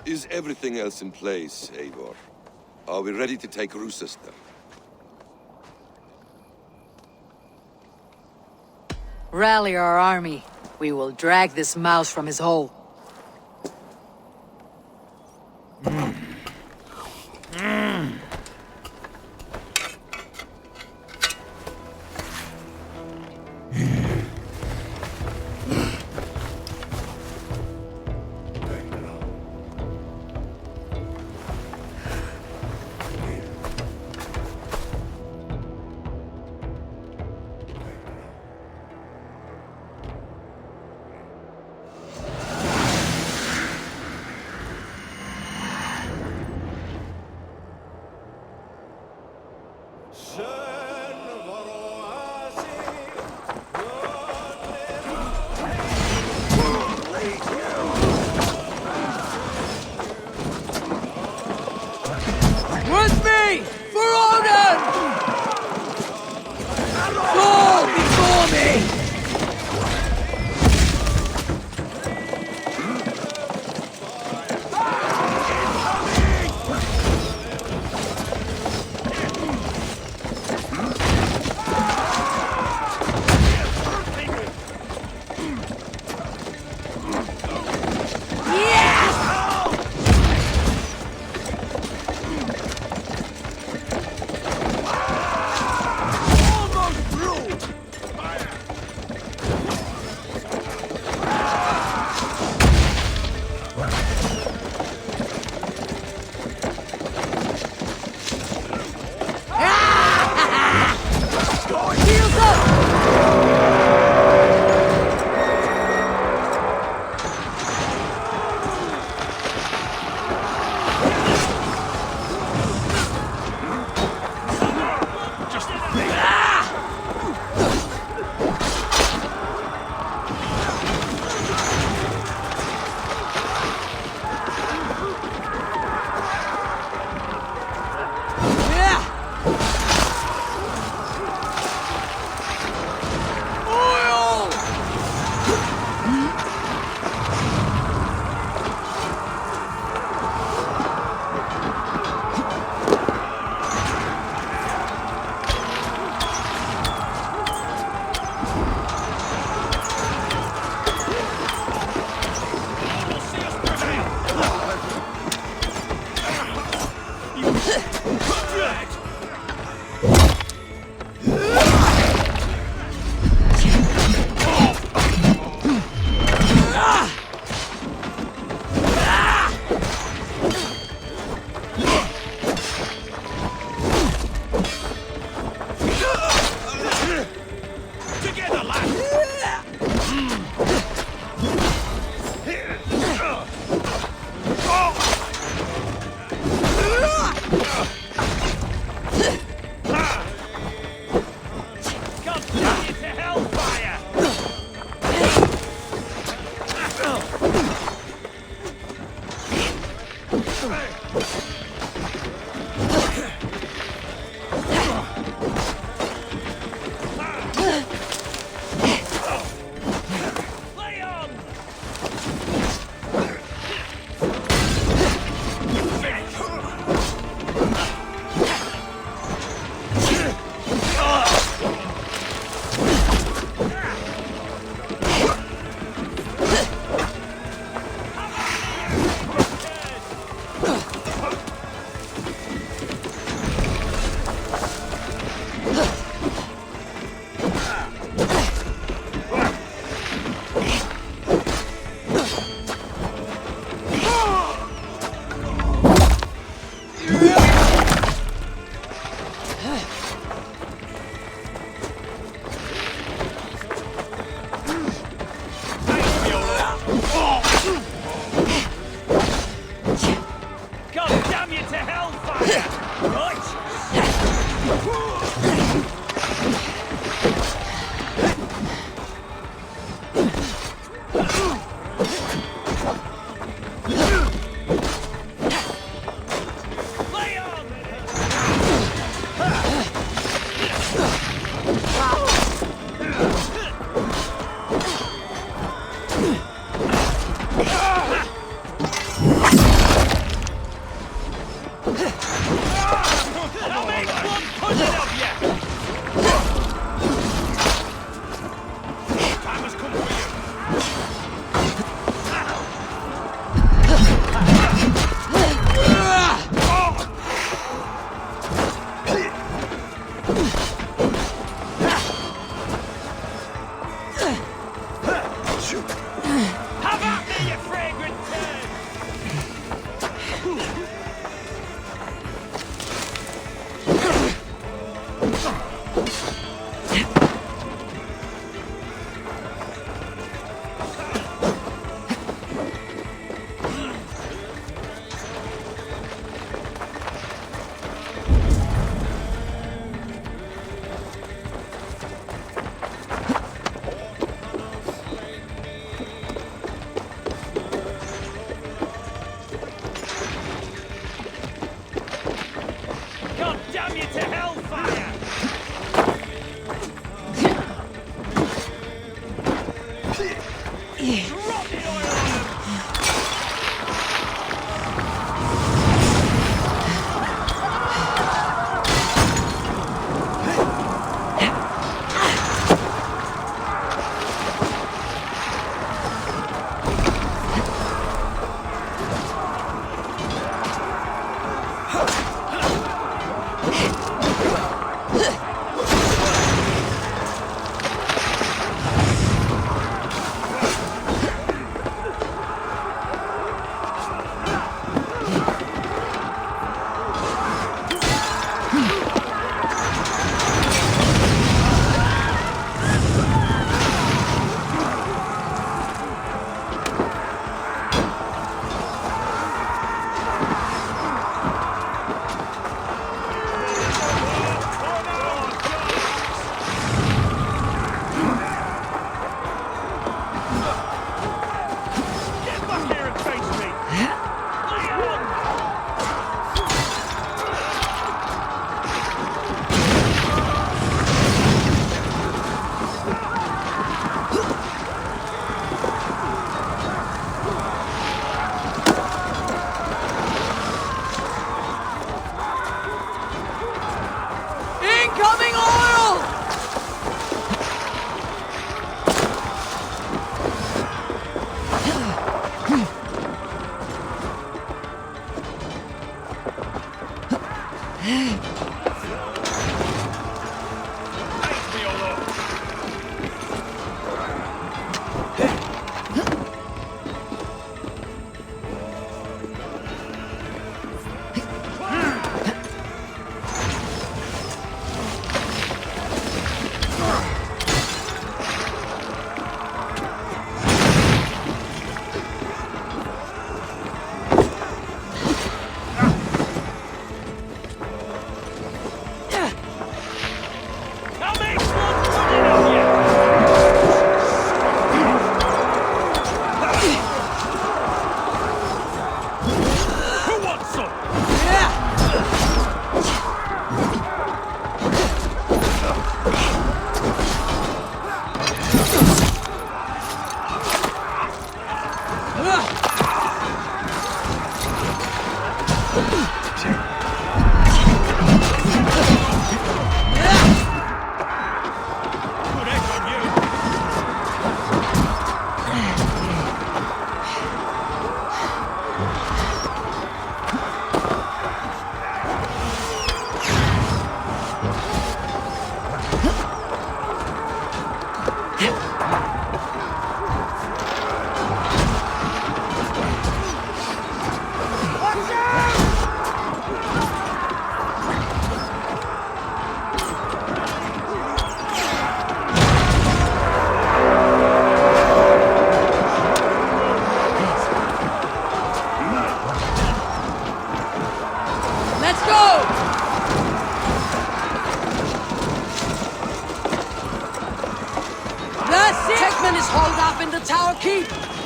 Is everything else in place, Eivor? Are we ready to take Rochester? Rally our army. We will drag this mouse from his hole.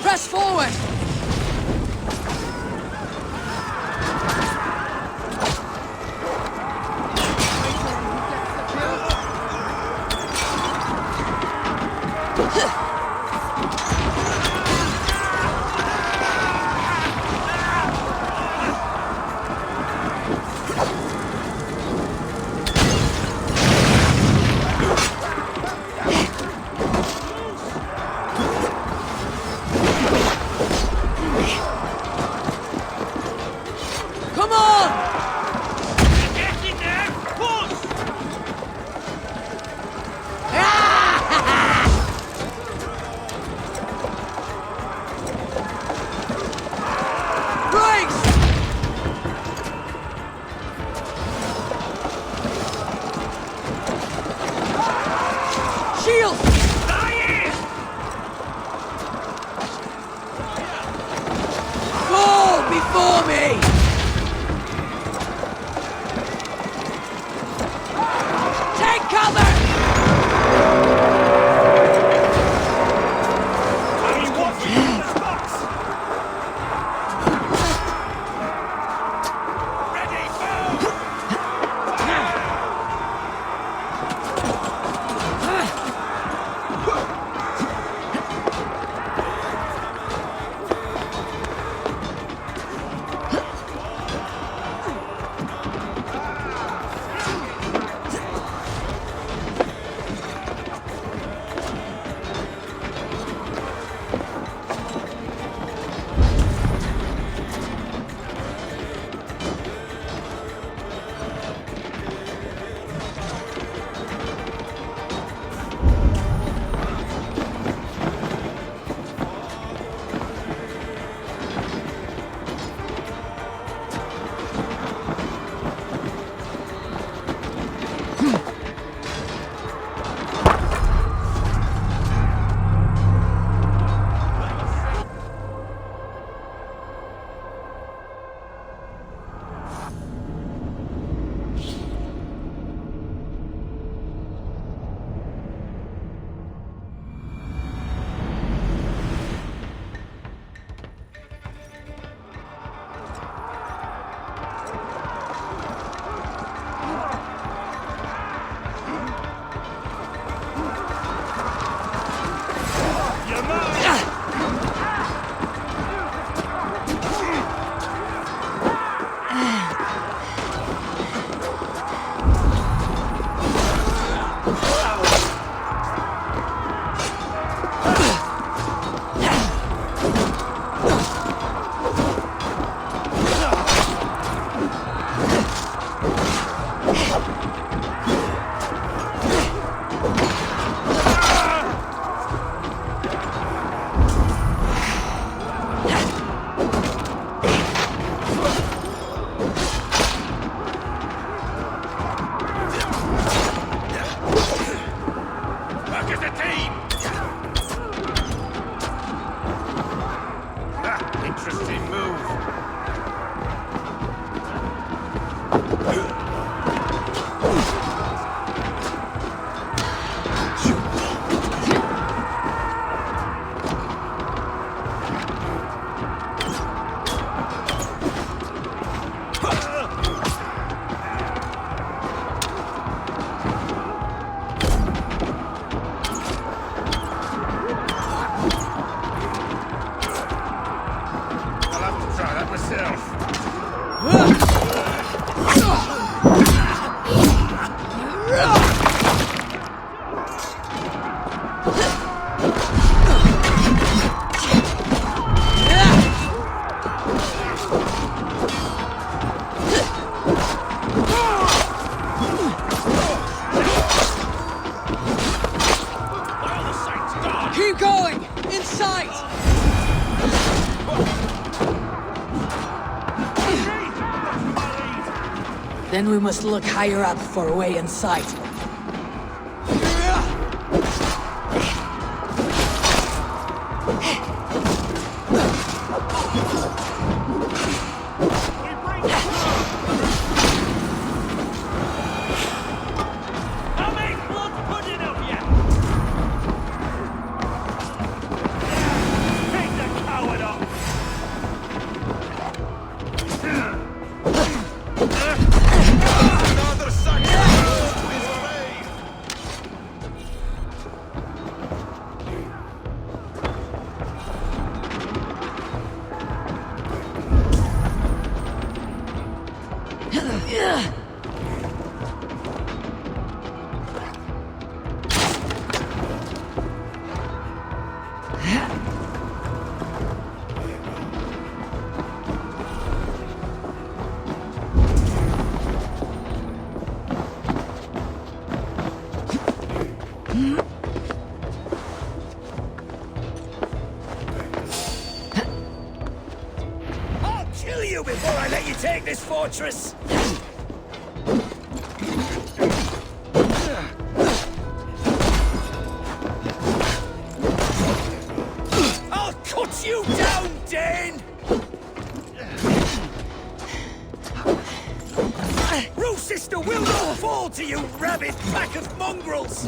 Press forward! Then we must look higher up for a way in sight. Take that! I'll kill you before I let you take this fortress! I'll cut you down, Dane! Rose Sister will not fall to you, rabid pack of mongrels!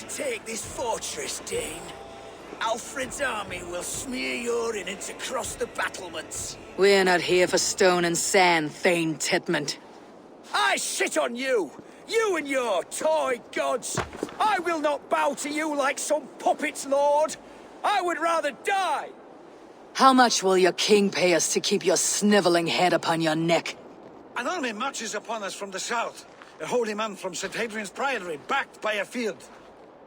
Take this fortress, Dane. Alfred's army will smear your innards across the battlements. We're not here for stone and sand, Thane Tedmund. I shit on you! You and your toy gods! I will not bow to you like some puppet's lord! I would rather die! How much will your king pay us to keep your sniveling head upon your neck? An army marches upon us from the south. A holy man from St. Hadrian's Priory, backed by a field.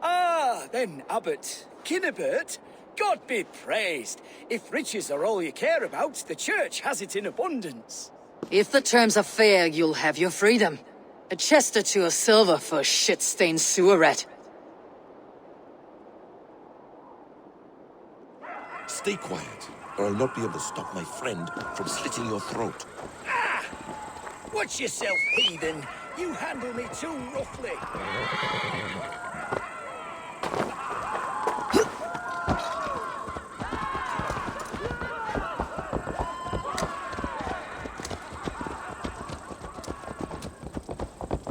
Ah, then, Abbot. Kinnebert, God be praised. If riches are all you care about, the church has it in abundance. If the terms are fair, you'll have your freedom. A chest or two of silver for a shit-stained sewer rat. Stay quiet, or I'll not be able to stop my friend from slitting your throat. Ah! Watch yourself, heathen. You handle me too roughly.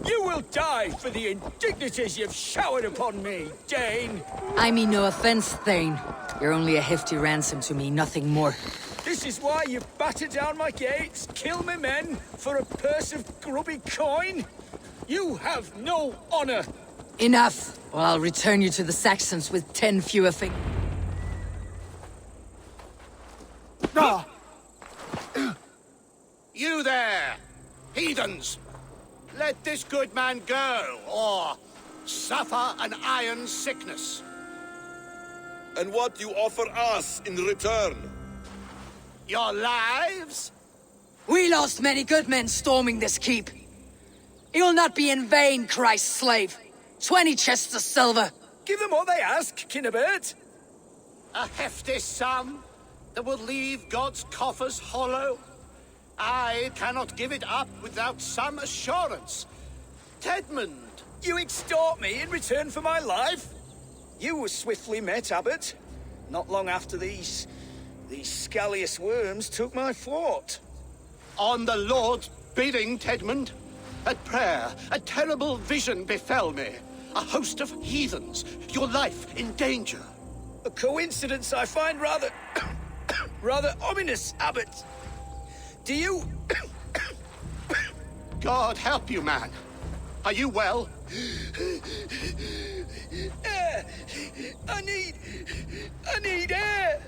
You will die for the indignities you've showered upon me, Dane! I mean no offense, Thane. You're only a hefty ransom to me, nothing more. This is why you batter down my gates, kill me men, for a purse of grubby coin? You have no honor! Enough, or I'll return you to the Saxons with 10 fewer fingers. You there, heathens! Let this good man go, or suffer an iron sickness. And what you offer us in return? Your lives? We lost many good men storming this keep. It will not be in vain, Christ's slave. 20 chests of silver. Give them what they ask, Kinnebert. A hefty sum that will leave God's coffers hollow. I cannot give it up without some assurance. Tedmund! You extort me in return for my life? You were swiftly met, Abbot. Not long after these scallious worms took my fort. On the Lord's bidding, Tedmund. At prayer, a terrible vision befell me. A host of heathens, your life in danger. A coincidence I find rather... rather ominous, Abbot. Do you... God help you, man. Are you well? Air! I need air!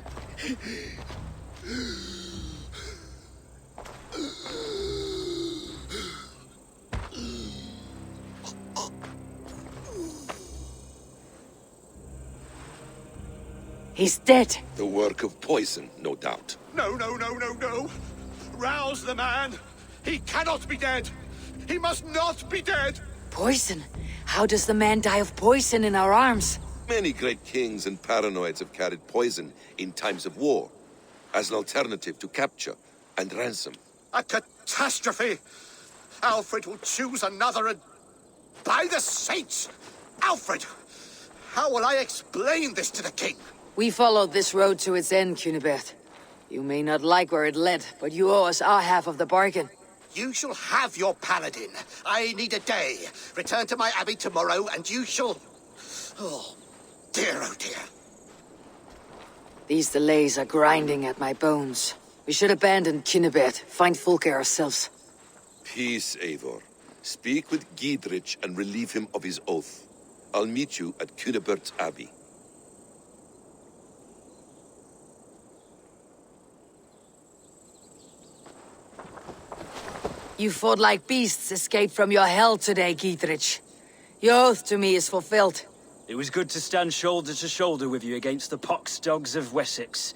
He's dead. The work of poison, no doubt. No. Rouse the man. He cannot be dead. He must not be dead. Poison? How does the man die of poison in our arms? Many great kings and paranoids have carried poison in times of war, as an alternative to capture and ransom. A catastrophe! Alfred will choose another and... By the saints! Alfred! How will I explain this to the king? We followed this road to its end, Cunibert. You may not like where it led, but you owe us our half of the bargain. You shall have your paladin. I need a day. Return to my abbey tomorrow, and you shall... Oh, dear, oh dear. These delays are grinding at my bones. We should abandon Cunibert, find Fulke ourselves. Peace, Eivor. Speak with Giedrich and relieve him of his oath. I'll meet you at Cunibert's abbey. You fought like beasts escaped from your hell today, Giedrich. Your oath to me is fulfilled. It was good to stand shoulder to shoulder with you against the pox dogs of Wessex.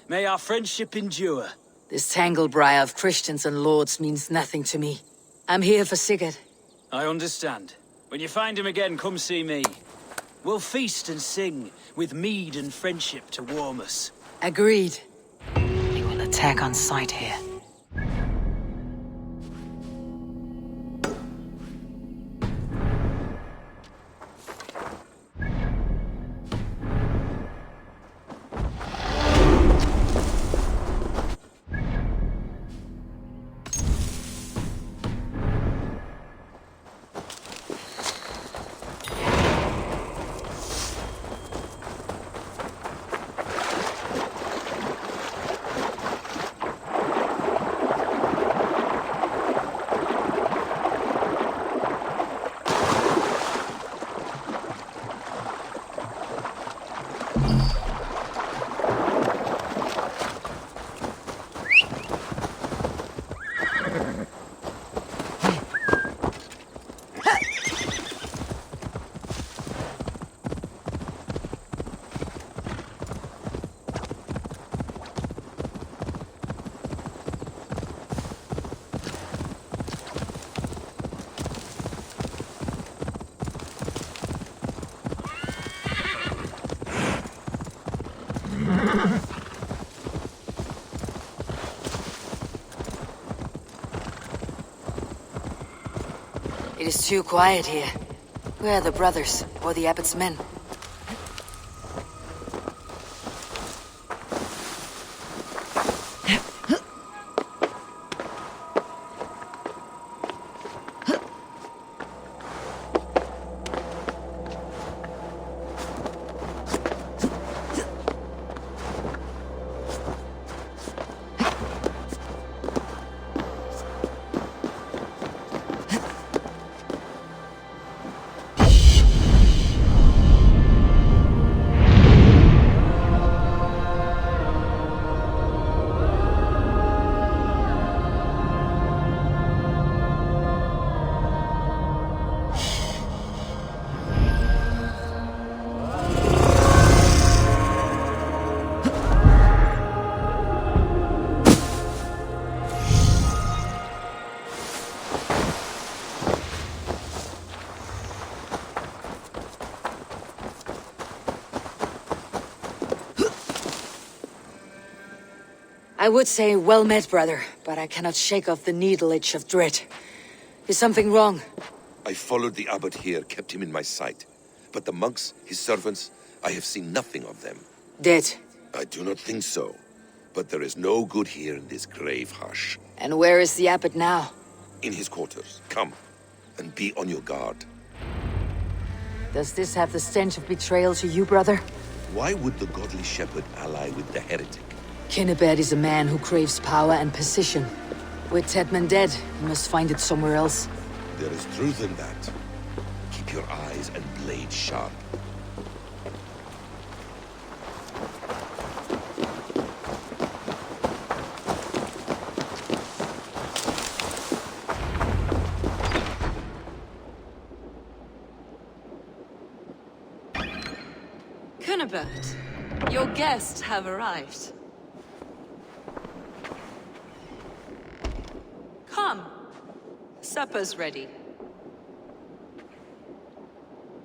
May our friendship endure. This tanglebriar of Christians and lords means nothing to me. I'm here for Sigurd. I understand. When you find him again, come see me. We'll feast and sing, with mead and friendship to warm us. Agreed. They will attack on sight here. It is too quiet here. Where are the brothers, or the abbot's men? I would say well met, brother, but I cannot shake off the needle itch of dread. Is something wrong? I followed the abbot here, kept him in my sight. But the monks, his servants, I have seen nothing of them. Dead? I do not think so. But there is no good here in this grave hush. And where is the abbot now? In his quarters. Come, and be on your guard. Does this have the stench of betrayal to you, brother? Why would the godly shepherd ally with the heretic? Cunibert is a man who craves power and position. With Tedman dead, he must find it somewhere else. There is truth in that. Keep your eyes and blade sharp. Cunibert, your guests have arrived. Come. Supper's ready.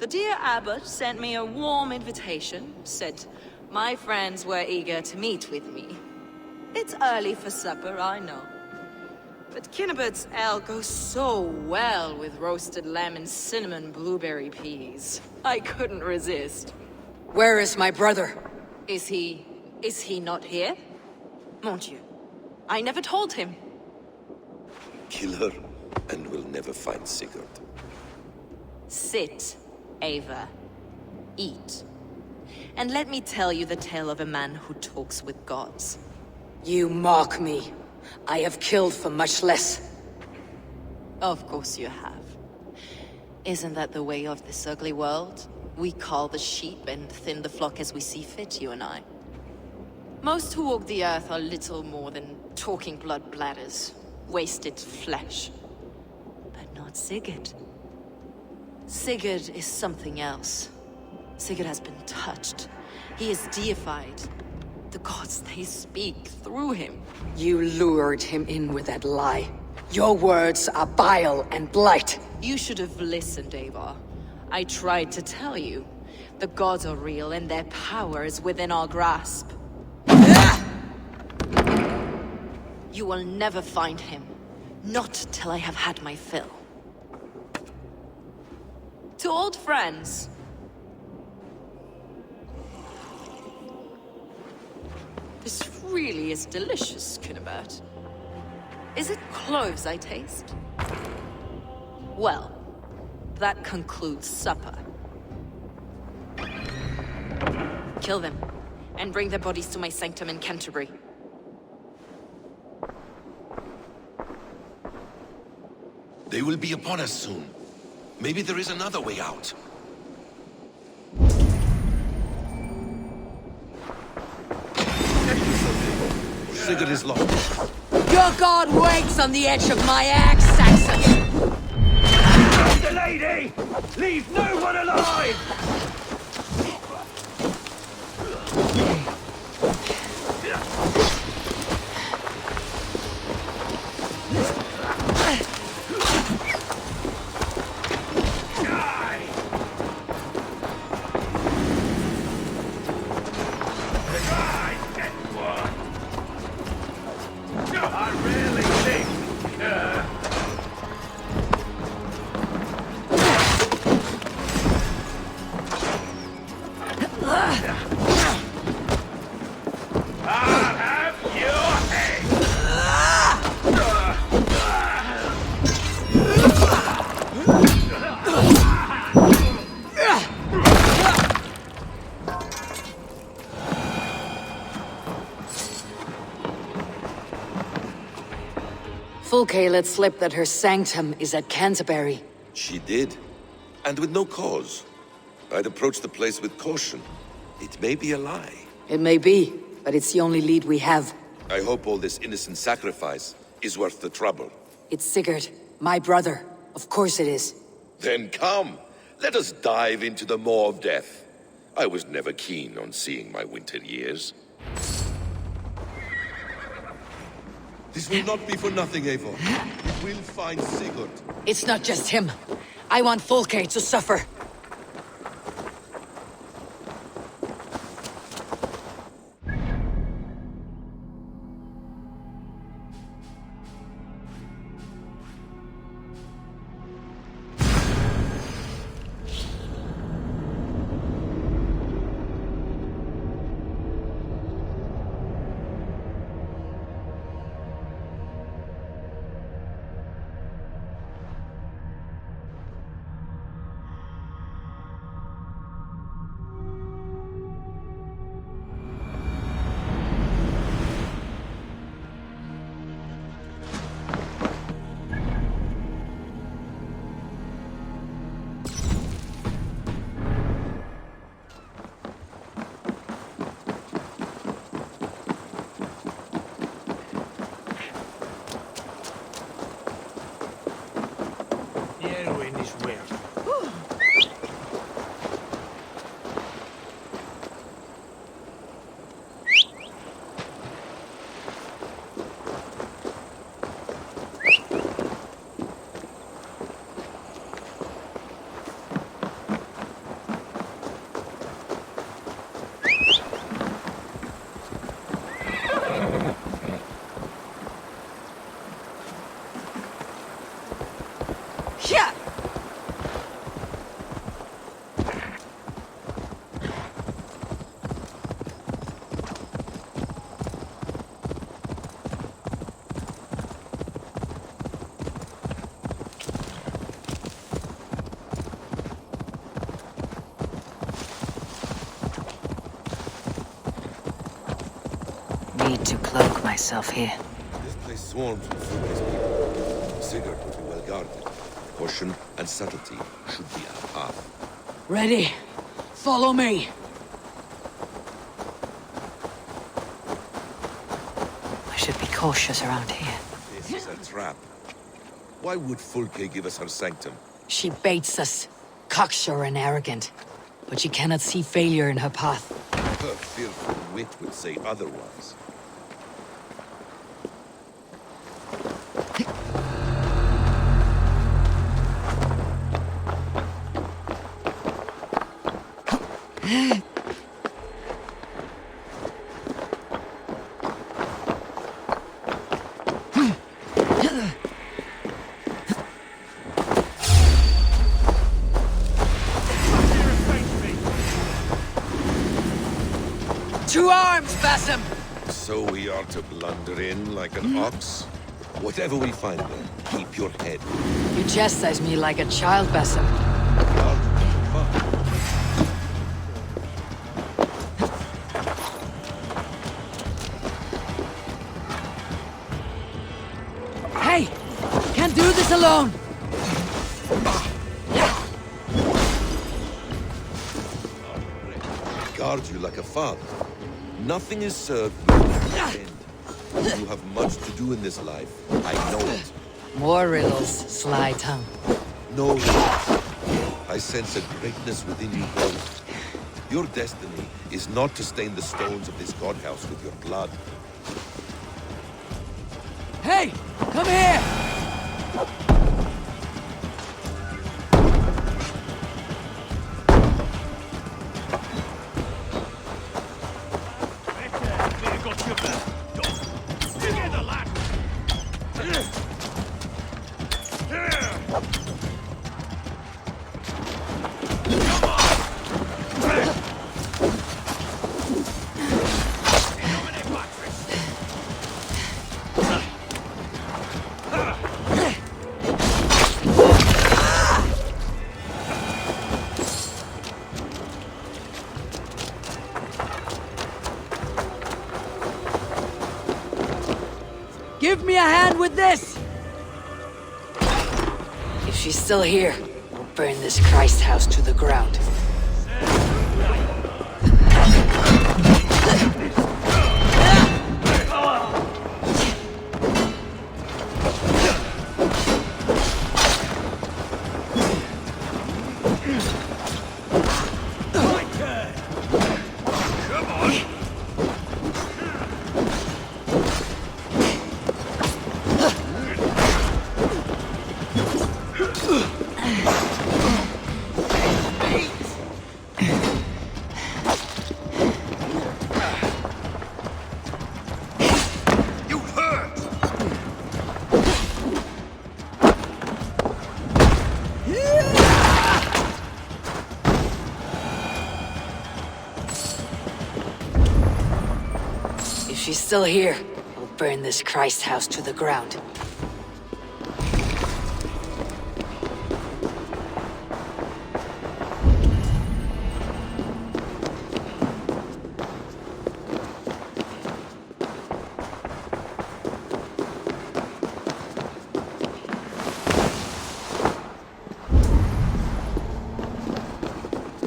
The dear abbot sent me a warm invitation, said my friends were eager to meet with me. It's early for supper, I know. But Kinnabert's ale goes so well with roasted lamb and cinnamon blueberry peas. I couldn't resist. Where is my brother? Is he not here? Mon Dieu, I never told him. Kill her, and we'll never find Sigurd. Sit, Eivor. Eat. And let me tell you the tale of a man who talks with gods. You mock me. I have killed for much less. Of course you have. Isn't that the way of this ugly world? We call the sheep and thin the flock as we see fit, you and I. Most who walk the earth are little more than talking blood bladders, wasted flesh. But not Sigurd. Sigurd is something else. Sigurd has been touched. He is deified. The gods, they speak through him. You lured him in with that lie. Your words are bile and blight. You should have listened, Eivor. I tried to tell you. The gods are real and their power is within our grasp. You will never find him. Not till I have had my fill. To old friends. This really is delicious, Kinnabert. Is it cloves I taste? Well, that concludes supper. Kill them, and bring their bodies to my sanctum in Canterbury. They will be upon us soon. Maybe there is another way out. Sigurd is lost. Your god waits on the edge of my axe, Saxon! The lady! Leave no one alive! Fulke let slip that her sanctum is at Canterbury. She did, and with no cause. I'd approach the place with caution. It may be a lie. It may be, but it's the only lead we have. I hope all this innocent sacrifice is worth the trouble. It's Sigurd, my brother. Of course it is. Then come, let us dive into the maw of death. I was never keen on seeing my winter years. This will not be for nothing, Eivor. We'll find Sigurd. It's not just him. I want Fulke to suffer. to cloak myself here. This place swarms with Fulke's people. Sigurd will be well guarded. Caution and subtlety should be our path. Ready. Follow me. I should be cautious around here. This is a trap. Why would Fulke give us her sanctum? She baits us, cocksure and arrogant. But she cannot see failure in her path. Her fearful wit would say otherwise. To arms, Basim! So we are to blunder in like an ox? Whatever we find there, keep your head. You chastise me like a child, Basim. Hey! Can't do this alone! Guard you like a father. Nothing is served without an end. You have much to do in this life. I know it. More riddles, sly tongue. No riddles. I sense a greatness within you both. Your destiny is not to stain the stones of this godhouse with your blood. Hey! Come here! Give me a hand with this! If she's still here, we'll burn this Christ house to the ground. If she's still here, we'll burn this Christ house to the ground.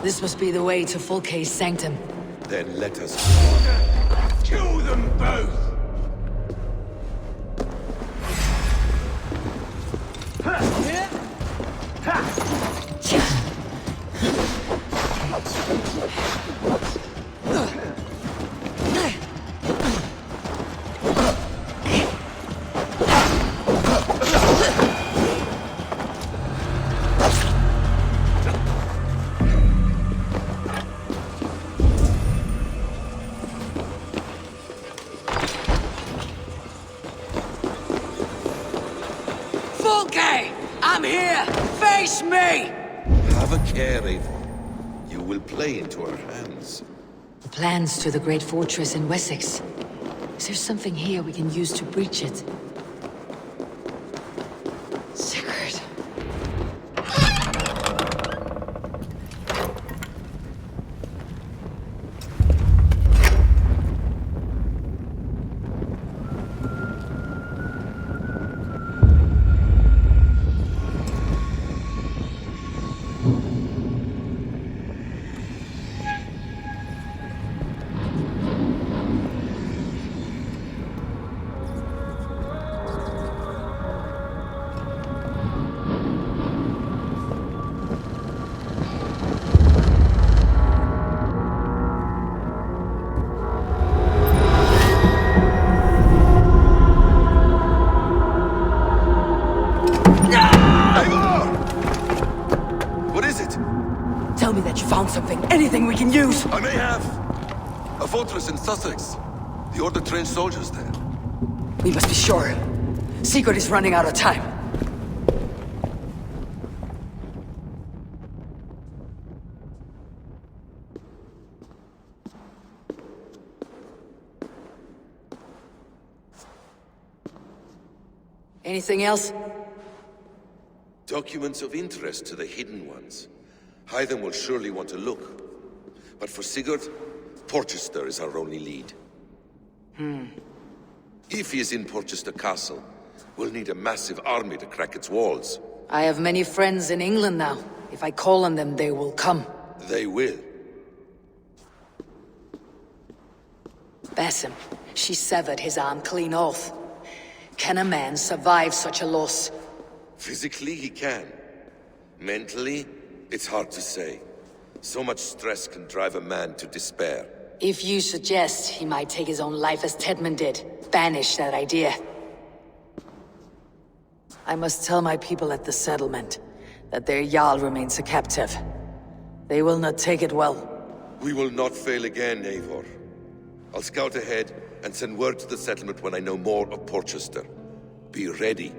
This must be the way to Fulke's sanctum. Then let us... Kill them both! I'm here! Face me! Have a care, Eivor. You will play into our hands. The plans to the great fortress in Wessex. Is there something here we can use to breach it? Sigurd. tell me that you found something, anything we can use! I may have! A fortress in Sussex. The Order trained soldiers there. We must be sure. Secret is running out of time. Anything else? Documents of interest to the Hidden Ones. Hythen will surely want to look. But for Sigurd, Porchester is our only lead. If he is in Porchester Castle, we'll need a massive army to crack its walls. I have many friends in England now. If I call on them, they will come. They will. Basim, she severed his arm clean off. Can a man survive such a loss? Physically, he can. Mentally, it's hard to say. So much stress can drive a man to despair. If you suggest he might take his own life as Tedman did, banish that idea. I must tell my people at the settlement that their Jarl remains a captive. They will not take it well. We will not fail again, Eivor. I'll scout ahead and send word to the settlement when I know more of Porchester. Be ready.